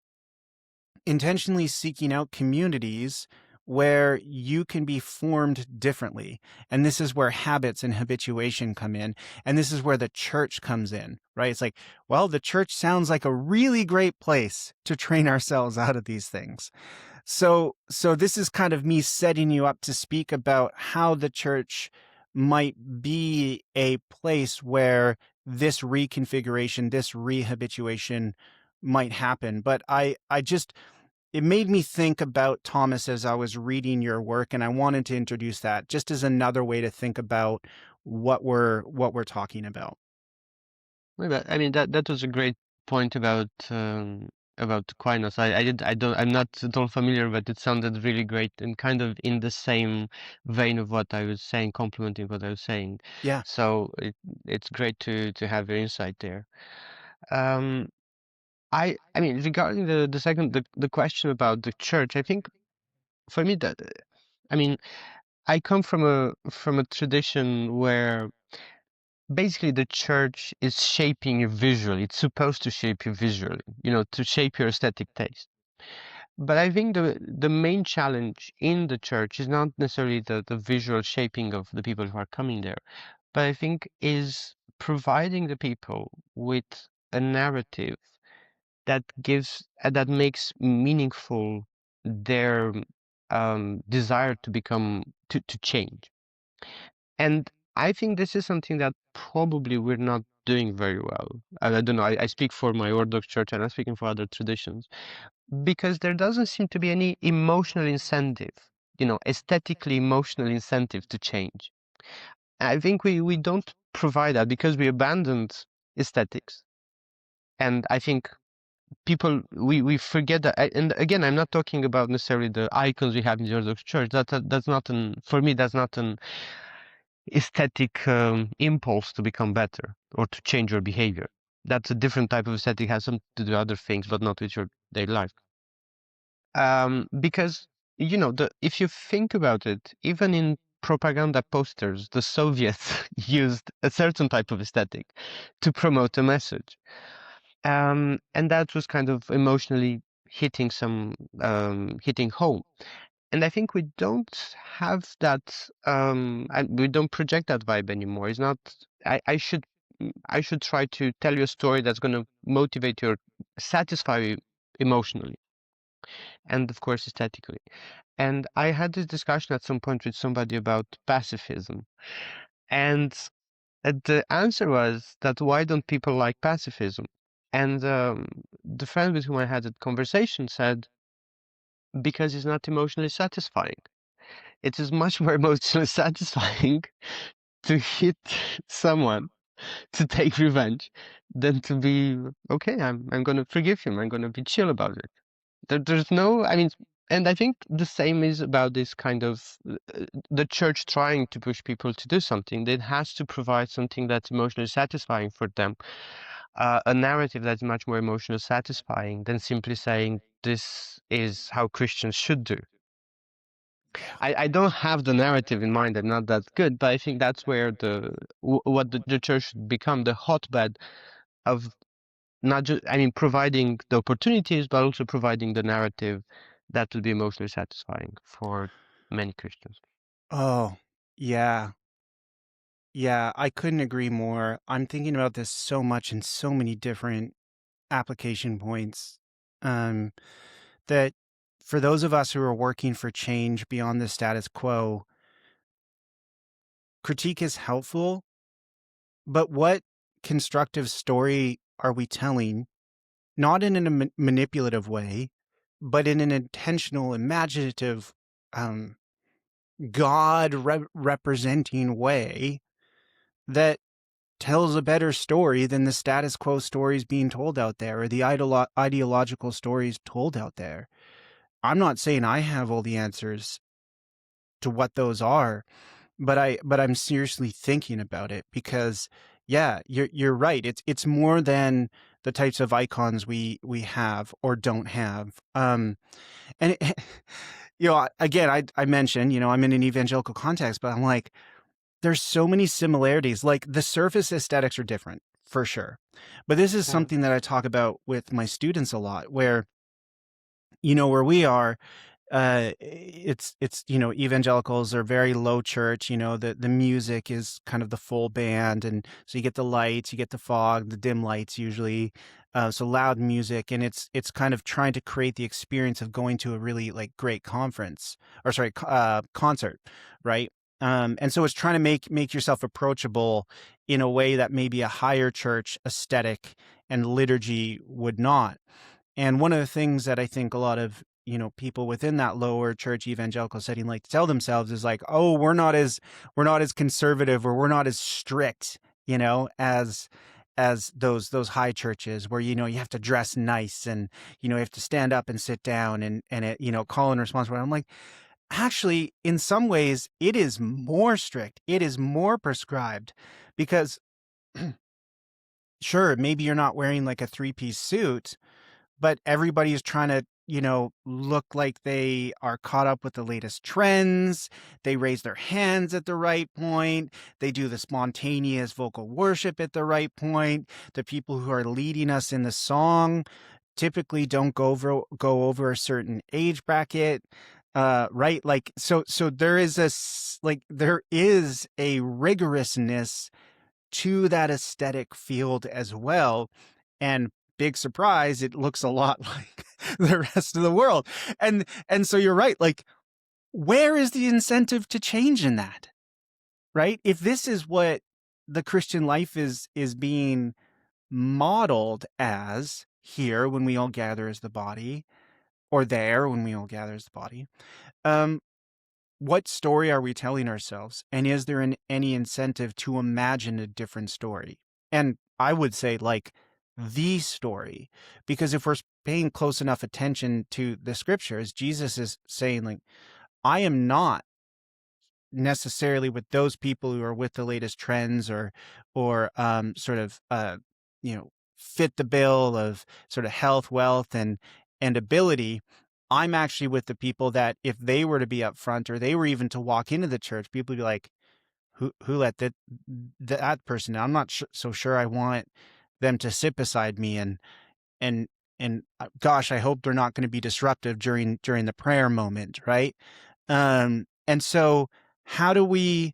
intentionally seeking out communities where you can be formed differently. And this is where habits and habituation come in. And this is where the church comes in, right? It's like, well, the church sounds like a really great place to train ourselves out of these things. So this is kind of me setting you up to speak about how the church might be a place where this reconfiguration, this rehabituation might happen. But it made me think about Thomas as I was reading your work, and I wanted to introduce that just as another way to think about what we're talking about. I mean, that was a great point about Aquinas. I'm not at all familiar, but it sounded really great and kind of in the same vein of what I was saying, complementing what I was saying. Yeah. So it's great to have your insight there. Um, I mean, regarding the question about the church, I think for me that I mean, I come from a tradition where basically the church is shaping you visually. It's supposed to shape you visually, you know, to shape your aesthetic taste. But I think the main challenge in the church is not necessarily the visual shaping of the people who are coming there, but I think is providing the people with a narrative that that makes meaningful their desire to become to change. And I think this is something that probably we're not doing very well. I don't know, I speak for my Orthodox church and I'm speaking for other traditions, because there doesn't seem to be any emotional incentive, you know, aesthetically emotional incentive to change. I think we don't provide that because we abandoned aesthetics. And I think we forget that. And again, I'm not talking about necessarily the icons we have in the Orthodox Church. That's not an for me. That's not an aesthetic impulse to become better or to change your behavior. That's a different type of aesthetic, has something to do with other things, but not with your daily life. Because you know, if you think about it, even in propaganda posters, the Soviets used a certain type of aesthetic to promote a message. And that was kind of emotionally hitting hitting home. And I think we don't have that, and we don't project that vibe anymore. It's not, I should try to tell you a story that's going to motivate you, or satisfy you emotionally, and of course aesthetically. And I had this discussion at some point with somebody about pacifism, and the answer was that why don't people like pacifism? And the friend with whom I had that conversation said, because it's not emotionally satisfying. It is much more emotionally satisfying to hit someone to take revenge than to be, okay, I'm gonna forgive him. I'm gonna be chill about it. There's no, I mean, and I think the same is about this kind of the church trying to push people to do something. It has to provide something that's emotionally satisfying for them. a narrative that's much more emotionally satisfying than simply saying this is how Christians should do. I don't have the narrative in mind. I'm not that good, but I think that's where what the church should become, the hotbed of not just, I mean, providing the opportunities, but also providing the narrative that will be emotionally satisfying for many Christians. Oh, yeah. Yeah, I couldn't agree more. I'm thinking about this so much in so many different application points. Um, that for those of us who are working for change beyond the status quo, critique is helpful, but what constructive story are we telling? Not in a manipulative way, but in an intentional, imaginative, um, God representing way that tells a better story than the status quo stories being told out there or the ideological stories told out there. I'm not saying I have all the answers to what those are, but I'm seriously thinking about it because yeah, you're right. It's more than the types of icons we have or don't have. And it, again, I mentioned, I'm in an evangelical context, but I'm like, there's so many similarities. Like the surface aesthetics are different for sure. But this is Mm. something that I talk about with my students a lot, where, where we are, it's evangelicals are very low church. The music is kind of the full band, and so you get the lights, you get the fog, the dim lights usually, so loud music, and it's kind of trying to create the experience of going to a really like great conference, or sorry, concert, right? And so it's trying to make yourself approachable in a way that maybe a higher church aesthetic and liturgy would not. And one of the things that I think a lot of, people within that lower church evangelical setting like to tell themselves is like, oh, we're not as conservative, or we're not as strict, as those high churches where, you have to dress nice, and, you have to stand up and sit down, and it, call and response. I'm like, actually, in some ways, it is more strict. It is more prescribed because sure, maybe you're not wearing like a 3-piece suit, but everybody's trying to, look like they are caught up with the latest trends. They raise their hands at the right point. They do the spontaneous vocal worship at the right point. The people who are leading us in the song typically don't go over a certain age bracket. Right. Like, so there is there is a rigorousness to that aesthetic field as well. And big surprise, it looks a lot like the rest of the world. And so you're right. Like, where is the incentive to change in that? Right? If this is what the Christian life is being modeled as here when we all gather as the body, or there when we all gather as the body, um, what story are we telling ourselves? And is there any incentive to imagine a different story? And I would say, like, the story, because if we're paying close enough attention to the scriptures, Jesus is saying, like, I am not necessarily with those people who are with the latest trends, or sort of fit the bill of sort of health, wealth, and ability. I'm actually with the people that if they were to be up front, or they were even to walk into the church, people would be like, who let that person in? I'm not so sure I want them to sit beside me, and gosh, I hope they're not going to be disruptive during the prayer moment, right? And so how do we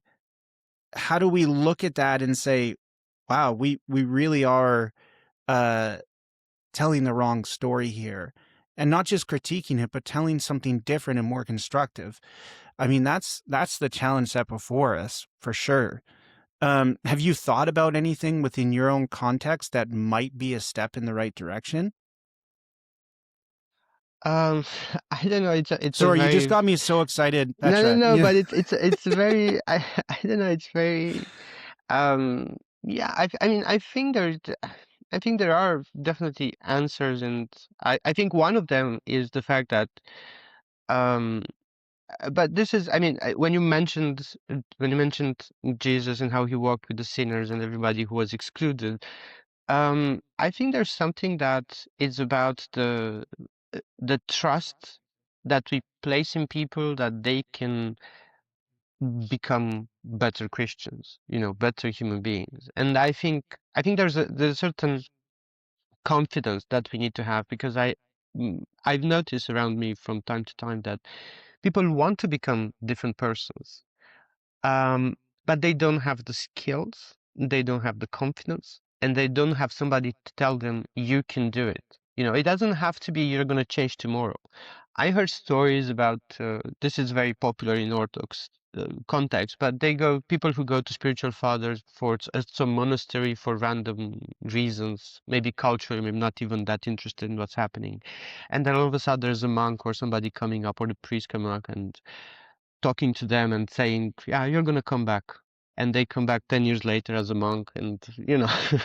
look at that and say, wow, we really are telling the wrong story here, and not just critiquing it, but telling something different and more constructive. I mean, that's the challenge set before us for sure. Have you thought about anything within your own context that might be a step in the right direction? Um, I don't know. It's a Sorry, you just very got me so excited, no, no, Petra. no. But it's very I don't know. It's very yeah. I mean I think there are definitely answers, and I think one of them is the fact that um but this is, I mean, when you mentioned Jesus and how he walked with the sinners and everybody who was excluded, I think there's something that is about the trust that we place in people that they can become better Christians, better human beings. And I think there's a certain confidence that we need to have because I've noticed around me from time to time that people want to become different persons, um, but they don't have the skills, they don't have the confidence, and they don't have somebody to tell them you can do it. It doesn't have to be you're going to change tomorrow. I heard stories about this is very popular in Orthodox context, but people who go to spiritual fathers for some monastery for random reasons, maybe culturally, maybe not even that interested in what's happening, and then all of a sudden there's a monk or somebody coming up or the priest coming up and talking to them and saying, "Yeah, you're gonna come back." And they come back 10 years later as a monk and,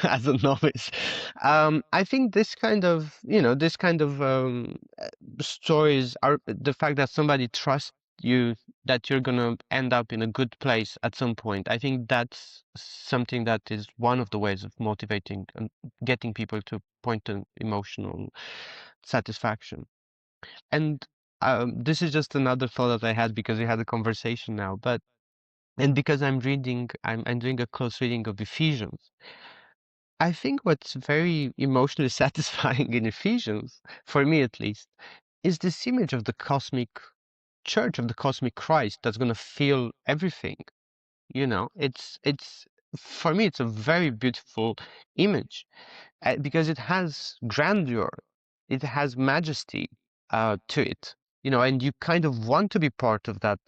as a novice. I think stories are the fact that somebody trusts you that you're gonna end up in a good place at some point. I think that's something that is one of the ways of motivating and getting people to point to emotional satisfaction. And this is just another thought that I had because we had a conversation now, and because I'm doing a close reading of Ephesians. I think what's very emotionally satisfying in Ephesians, for me at least, is this image of the cosmic church, of the cosmic Christ that's going to fill everything. It's for me, it's a very beautiful image because it has grandeur, it has majesty to it, and you kind of want to be part of that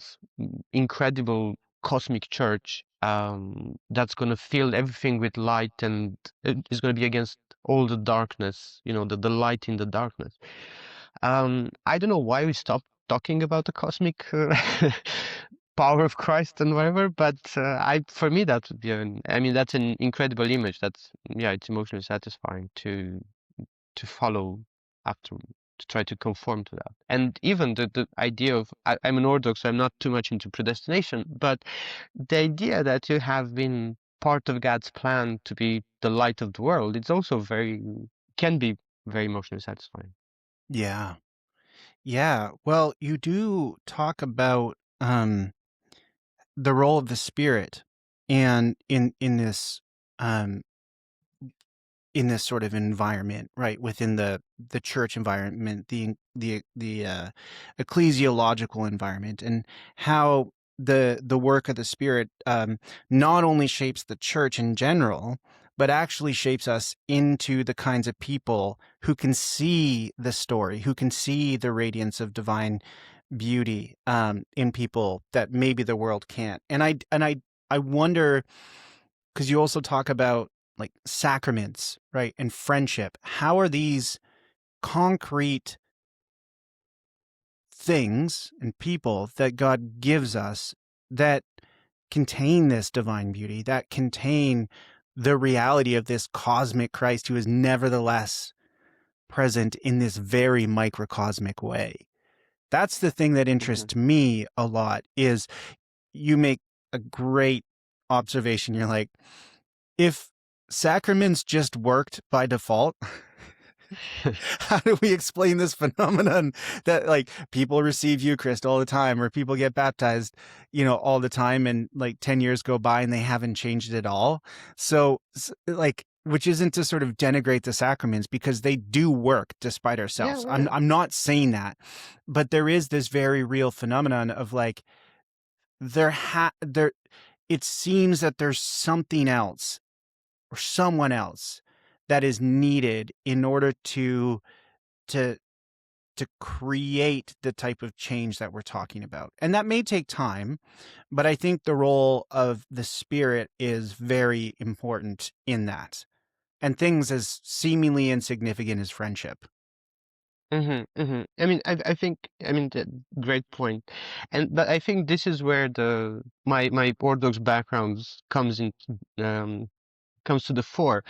incredible cosmic church that's going to fill everything with light and it is going to be against all the darkness, the light in the darkness. I don't know why we stopped talking about the cosmic power of Christ and whatever, but for me, that would be I mean, that's an incredible image. Yeah, it's emotionally satisfying to follow after, to try to conform to that. And even the idea of, I'm an Orthodox, so I'm not too much into predestination, but the idea that you have been part of God's plan to be the light of the world, it's also can be very emotionally satisfying. Yeah. Yeah. Well, you do talk about the role of the spirit and um in this sort of environment, right, within the church environment, the ecclesiological environment, and how the work of the Spirit not only shapes the church in general, but actually shapes us into the kinds of people who can see the story, who can see the radiance of divine beauty in people that maybe the world can't. And I wonder, because you also talk about like sacraments, right, and friendship. How are these concrete things and people that God gives us that contain this divine beauty, that contain the reality of this cosmic Christ who is nevertheless present in this very microcosmic way? That's the thing that Hmm. interests me a lot. Is you make a great observation. You're like, if sacraments just worked by default, how do we explain this phenomenon that like people receive Eucharist all the time or people get baptized, all the time, and like 10 years go by and they haven't changed at all? So like, which isn't to sort of denigrate the sacraments because they do work despite Yeah, ourselves. I'm yeah. I'm not saying that, but there is this very real phenomenon of like there it seems that there's something else or someone else that is needed in order to to create the type of change that we're talking about. And that may take time, but I think the role of the Spirit is very important in that. And things as seemingly insignificant as friendship. I mean, I think, great point, but I think this is where my Orthodox backgrounds comes to the fore,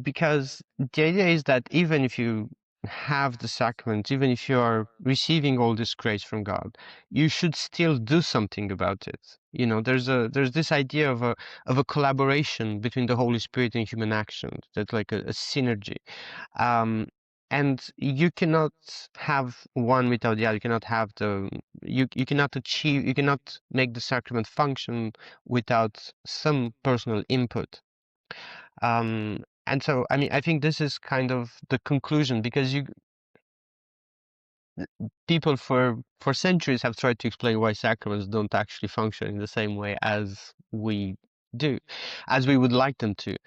because the idea is that even if you have the sacraments, even if you are receiving all this grace from God, you should still do something about it. You know, there's this idea of a collaboration between the Holy Spirit and human actions. That's like a synergy. Um, and you cannot have one without the other. You cannot have you cannot achieve, you cannot make the sacrament function without some personal input. And so, I mean, I think this is kind of the conclusion, because people for centuries have tried to explain why sacraments don't actually function in the same way as we do, as we would like them to.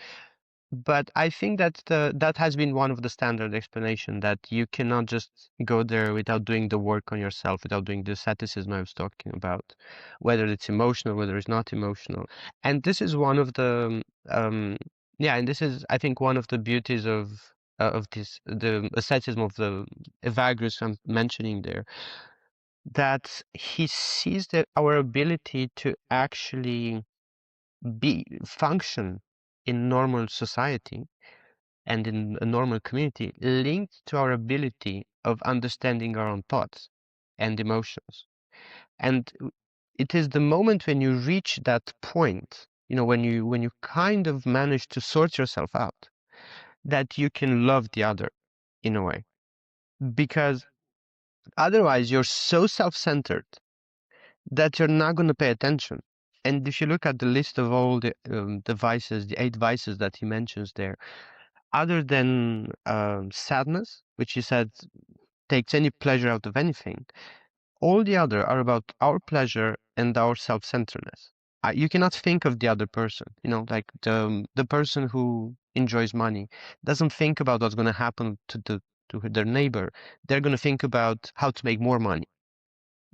But I think that that has been one of the standard explanation, that you cannot just go there without doing the work on yourself, without doing the asceticism I was talking about, whether it's emotional, whether it's not emotional. And this is one of the yeah, and this is, I think, one of the beauties of this, the asceticism of the Evagrius I'm mentioning there, that he sees that our ability to actually function in normal society and in a normal community linked to our ability of understanding our own thoughts and emotions. And it is the moment when you reach that point, you know, when you kind of manage to sort yourself out, that you can love the other in a way. Because otherwise you're so self-centered that you're not going to pay attention. And if you look at the list of all the vices, the 8 vices that he mentions there, other than sadness, which he said takes any pleasure out of anything, all the other are about our pleasure and our self-centeredness. You cannot think of the other person. You know, like the person who enjoys money doesn't think about what's going to happen to their neighbor. They're going to think about how to make more money.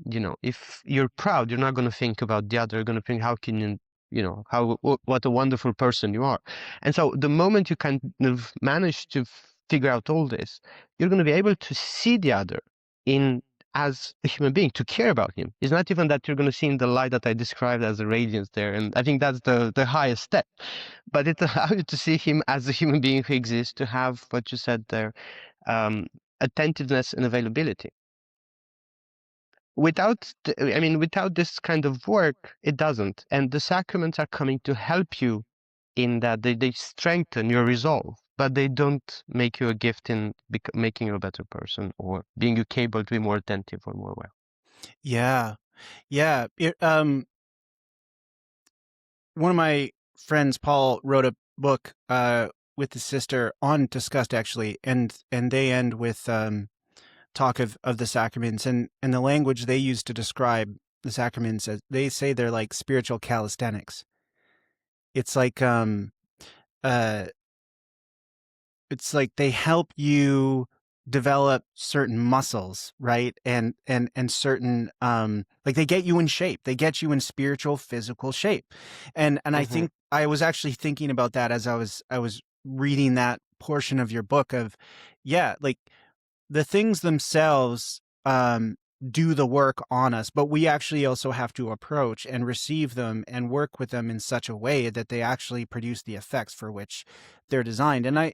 You know, if you're proud, you're not going to think about the other. You're going to think, how can you, you know, what a wonderful person you are. And so the moment you kind of manage to figure out all this, you're going to be able to see the other in as a human being, to care about him. It's not even that you're going to see in the light that I described as a radiance there. And I think that's the highest step. But it allows you to see him as a human being who exists, to have what you said there, attentiveness and availability. Without this kind of work, it doesn't. And the sacraments are coming to help you in that. They strengthen your resolve, but they don't make you a gift in making you a better person, or being you capable to be more attentive or more aware. Yeah. Yeah. One of my friends, Paul, wrote a book with his sister on disgust, actually, and they end with talk of the sacraments, and the language they use to describe the sacraments, as they say they're like spiritual calisthenics. It's like uh it's like they help you develop certain muscles, right? And certain like they get you in shape. They get you in spiritual, physical shape. And I Mm-hmm. think I was actually thinking about that as I was reading that portion of your book of, yeah, like the things themselves do the work on us, but we actually also have to approach and receive them and work with them in such a way that they actually produce the effects for which they're designed. And I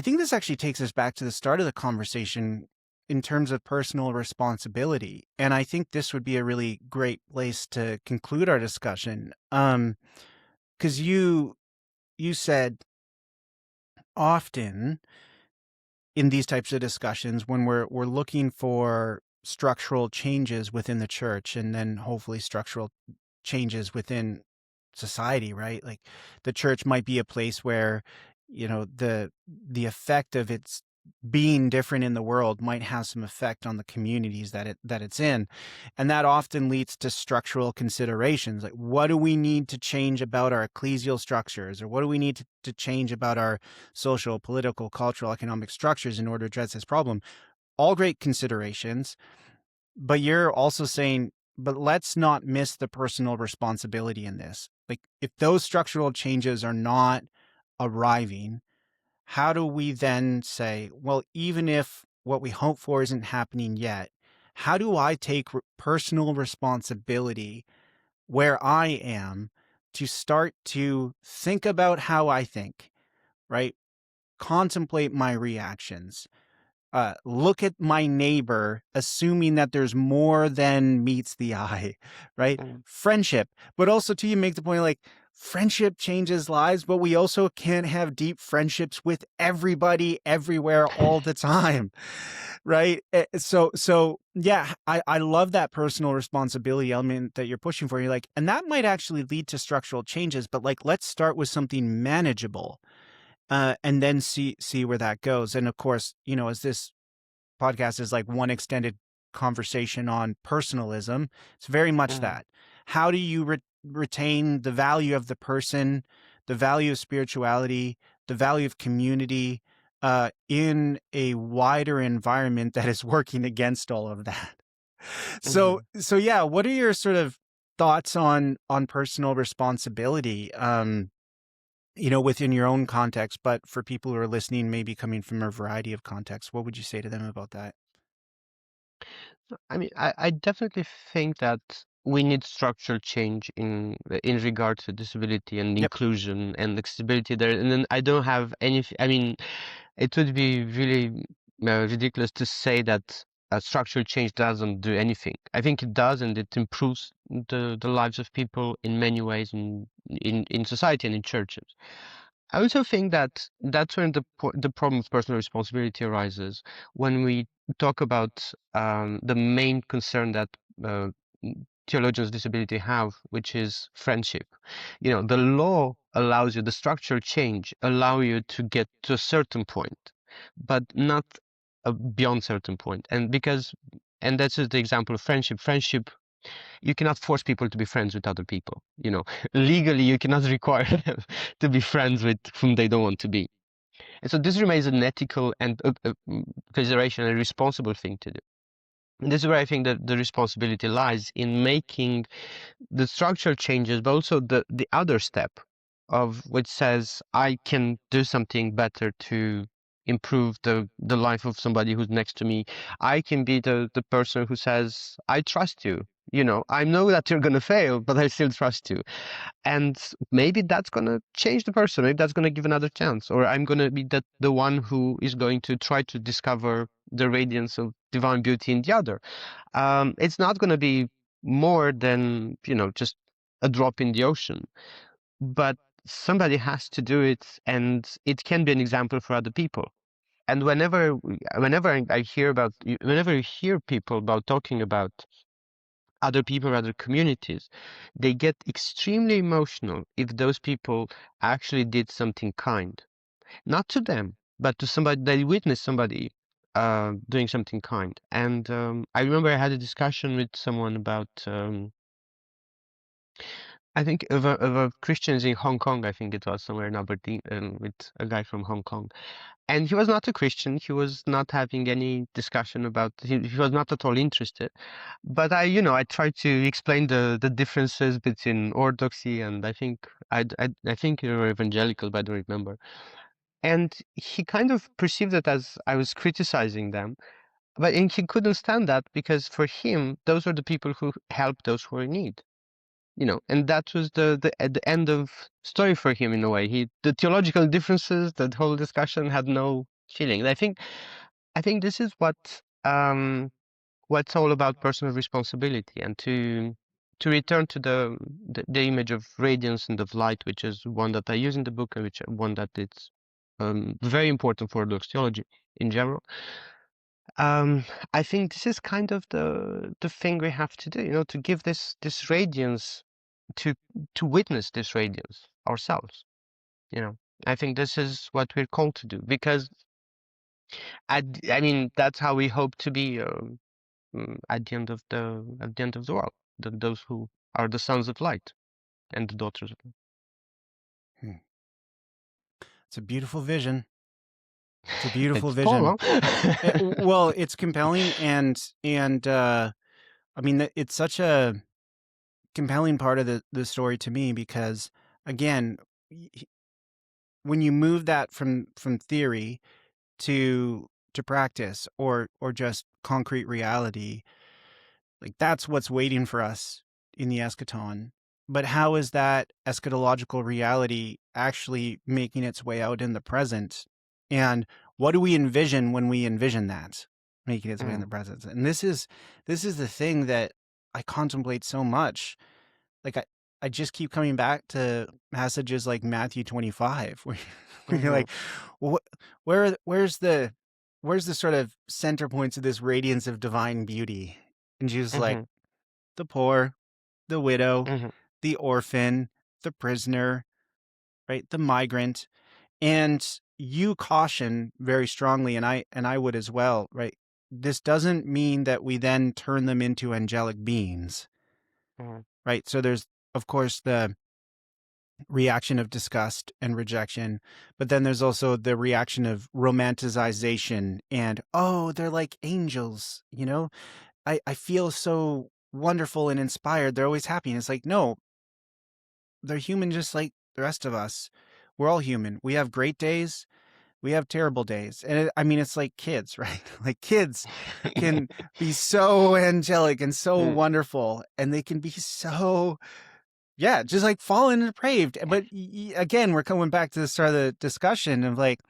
think this actually takes us back to the start of the conversation in terms of personal responsibility. And I think this would be a really great place to conclude our discussion. 'Cause you said often in these types of discussions, when we're looking for structural changes within the church, and then hopefully structural changes within society, right? Like the church might be a place where, you know, the effect of its being different in the world might have some effect on the communities that it's in. And that often leads to structural considerations. Like, what do we need to change about our ecclesial structures? Or what do we need to change about our social, political, cultural, economic structures in order to address this problem? All great considerations. But you're also saying, but let's not miss the personal responsibility in this. Like, if those structural changes are not arriving, how do we then say, well, even if what we hope for isn't happening yet, how do I take personal responsibility where I am to start to think about how I think, right? Contemplate my reactions, look at my neighbor, assuming that there's more than meets the eye, right? Mm, Friendship, but also too, you make the point like friendship changes lives, but we also can't have deep friendships with everybody, everywhere, all the time, right? So yeah, I love that personal responsibility element that you're pushing for. You're like, and that might actually lead to structural changes, but like, let's start with something manageable. And then see where that goes. And of course, as this podcast is like one extended conversation on personalism, it's very much mm, that. How do you retain the value of the person, the value of spirituality, the value of community in a wider environment that is working against all of that? So yeah, what are your sort of thoughts on personal responsibility? Within your own context, but for people who are listening, maybe coming from a variety of contexts, what would you say to them about that? I mean, I definitely think that we need structural change in regard to disability and Yep. inclusion and accessibility there. And then I don't have any. I mean, it would be really ridiculous to say that structural change doesn't do anything. I think it does, and it improves the lives of people in many ways in society and in churches. I also think that that's when the problem of personal responsibility arises when we talk about the main concern that uh, theologians with disability have, which is friendship. You know, the law allows you, the structural change allow you to get to a certain point, but not beyond certain point. And that's just the example of friendship. Friendship, you cannot force people to be friends with other people. You know, legally, you cannot require them to be friends with whom they don't want to be. And so this remains an ethical and consideration and responsible thing to do. And this is where I think that the responsibility lies in making the structural changes, but also the other step of which says I can do something better to improve the life of somebody who's next to me. I can be the person who says, I trust you. You know, I know that you're gonna fail, but I still trust you. And maybe that's gonna change the person. Maybe that's gonna give another chance. Or I'm gonna be the one who is going to try to discover the radiance of divine beauty in the other. It's not gonna be more than, you know, just a drop in the ocean. But somebody has to do it, and it can be an example for other people. And whenever I hear about, whenever you hear people about talking about other people or other communities, they get extremely emotional if those people actually did something kind, not to them, but to somebody. They witnessed somebody doing something kind. And I remember I had a discussion with someone about I think of a Christians in Hong Kong. I think it was somewhere in Aberdeen, with a guy from Hong Kong. And he was not a Christian. He was not having any discussion about, he was not at all interested. But I tried to explain the differences between orthodoxy and I think you were evangelical, but I don't remember. And he kind of perceived it as I was criticizing them. And he couldn't stand that because for him, those were the people who help those who are in need. You know, and that was the at the end of story for him in a way. The theological differences, that whole discussion had no feeling. And I think this is what's all about personal responsibility, and to return to the image of radiance and of light, which is one that I use in the book, and which one that it's very important for Orthodox theology in general. Um, I think this is kind of the thing we have to do, you know, to give this radiance, to to witness this radiance ourselves. You know, I think this is what we're called to do because I mean that's how we hope to be at the end of the world. Those who are the sons of light and the daughters of light. Hmm. It's a beautiful vision. It's a beautiful It's tall, vision. huh? Well, it's compelling, and I mean, it's such a compelling part of the story to me because, again, when you move that from theory to practice or just concrete reality, like that's what's waiting for us in the eschaton. But how is that eschatological reality actually making its way out in the present? And what do we envision when we envision that making its way in the presence? And this is the thing that I contemplate so much. Like I just keep coming back to passages like Matthew 25, where you're like, where's the sort of center points of this radiance of divine beauty? And Jesus is like, the poor, the widow, the orphan, the prisoner, right? The migrant. And you caution very strongly, and I would as well, right? This doesn't mean that we then turn them into angelic beings, right? So there's, of course, the reaction of disgust and rejection, but then there's also the reaction of romanticization and, oh, they're like angels, you know? I feel so wonderful and inspired. They're always happy. And it's like, no, they're human just like the rest of us. We're all human. We have great days. We have terrible days. And I mean, it's like kids, right? Like kids can be so angelic and so wonderful, and they can be so, yeah, just like fallen and depraved. But again, we're coming back to the start of the discussion of like,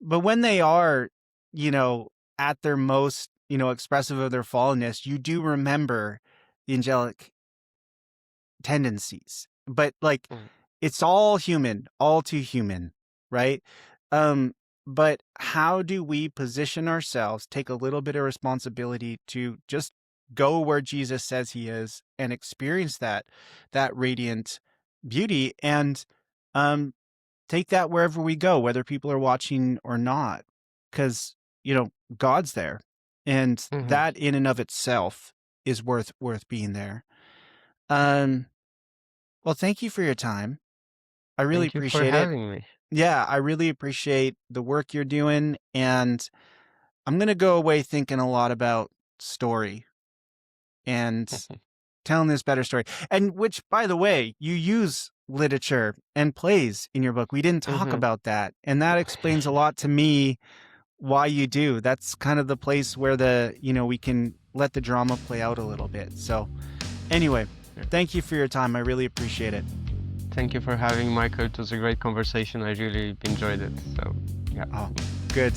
but when they are, at their most, expressive of their fallenness, you do remember the angelic tendencies. But like, it's all human, all too human, right? But how do we position ourselves, take a little bit of responsibility to just go where Jesus says he is and experience that radiant beauty, and take that wherever we go, whether people are watching or not, because God's there, and that in and of itself is worth being there. Well, thank you for your time. I really Thank you for appreciate it. having me. Yeah, I really appreciate the work you're doing, and I'm going to go away thinking a lot about story and telling this better story. And which, by the way, you use literature and plays in your book. We didn't talk about that, and that explains a lot to me why you do. That's kind of the place where we can let the drama play out a little bit. So anyway, thank you for your time. I really appreciate it. Thank you for having Michael. It was a great conversation. I really enjoyed it. So, yeah. Oh, good.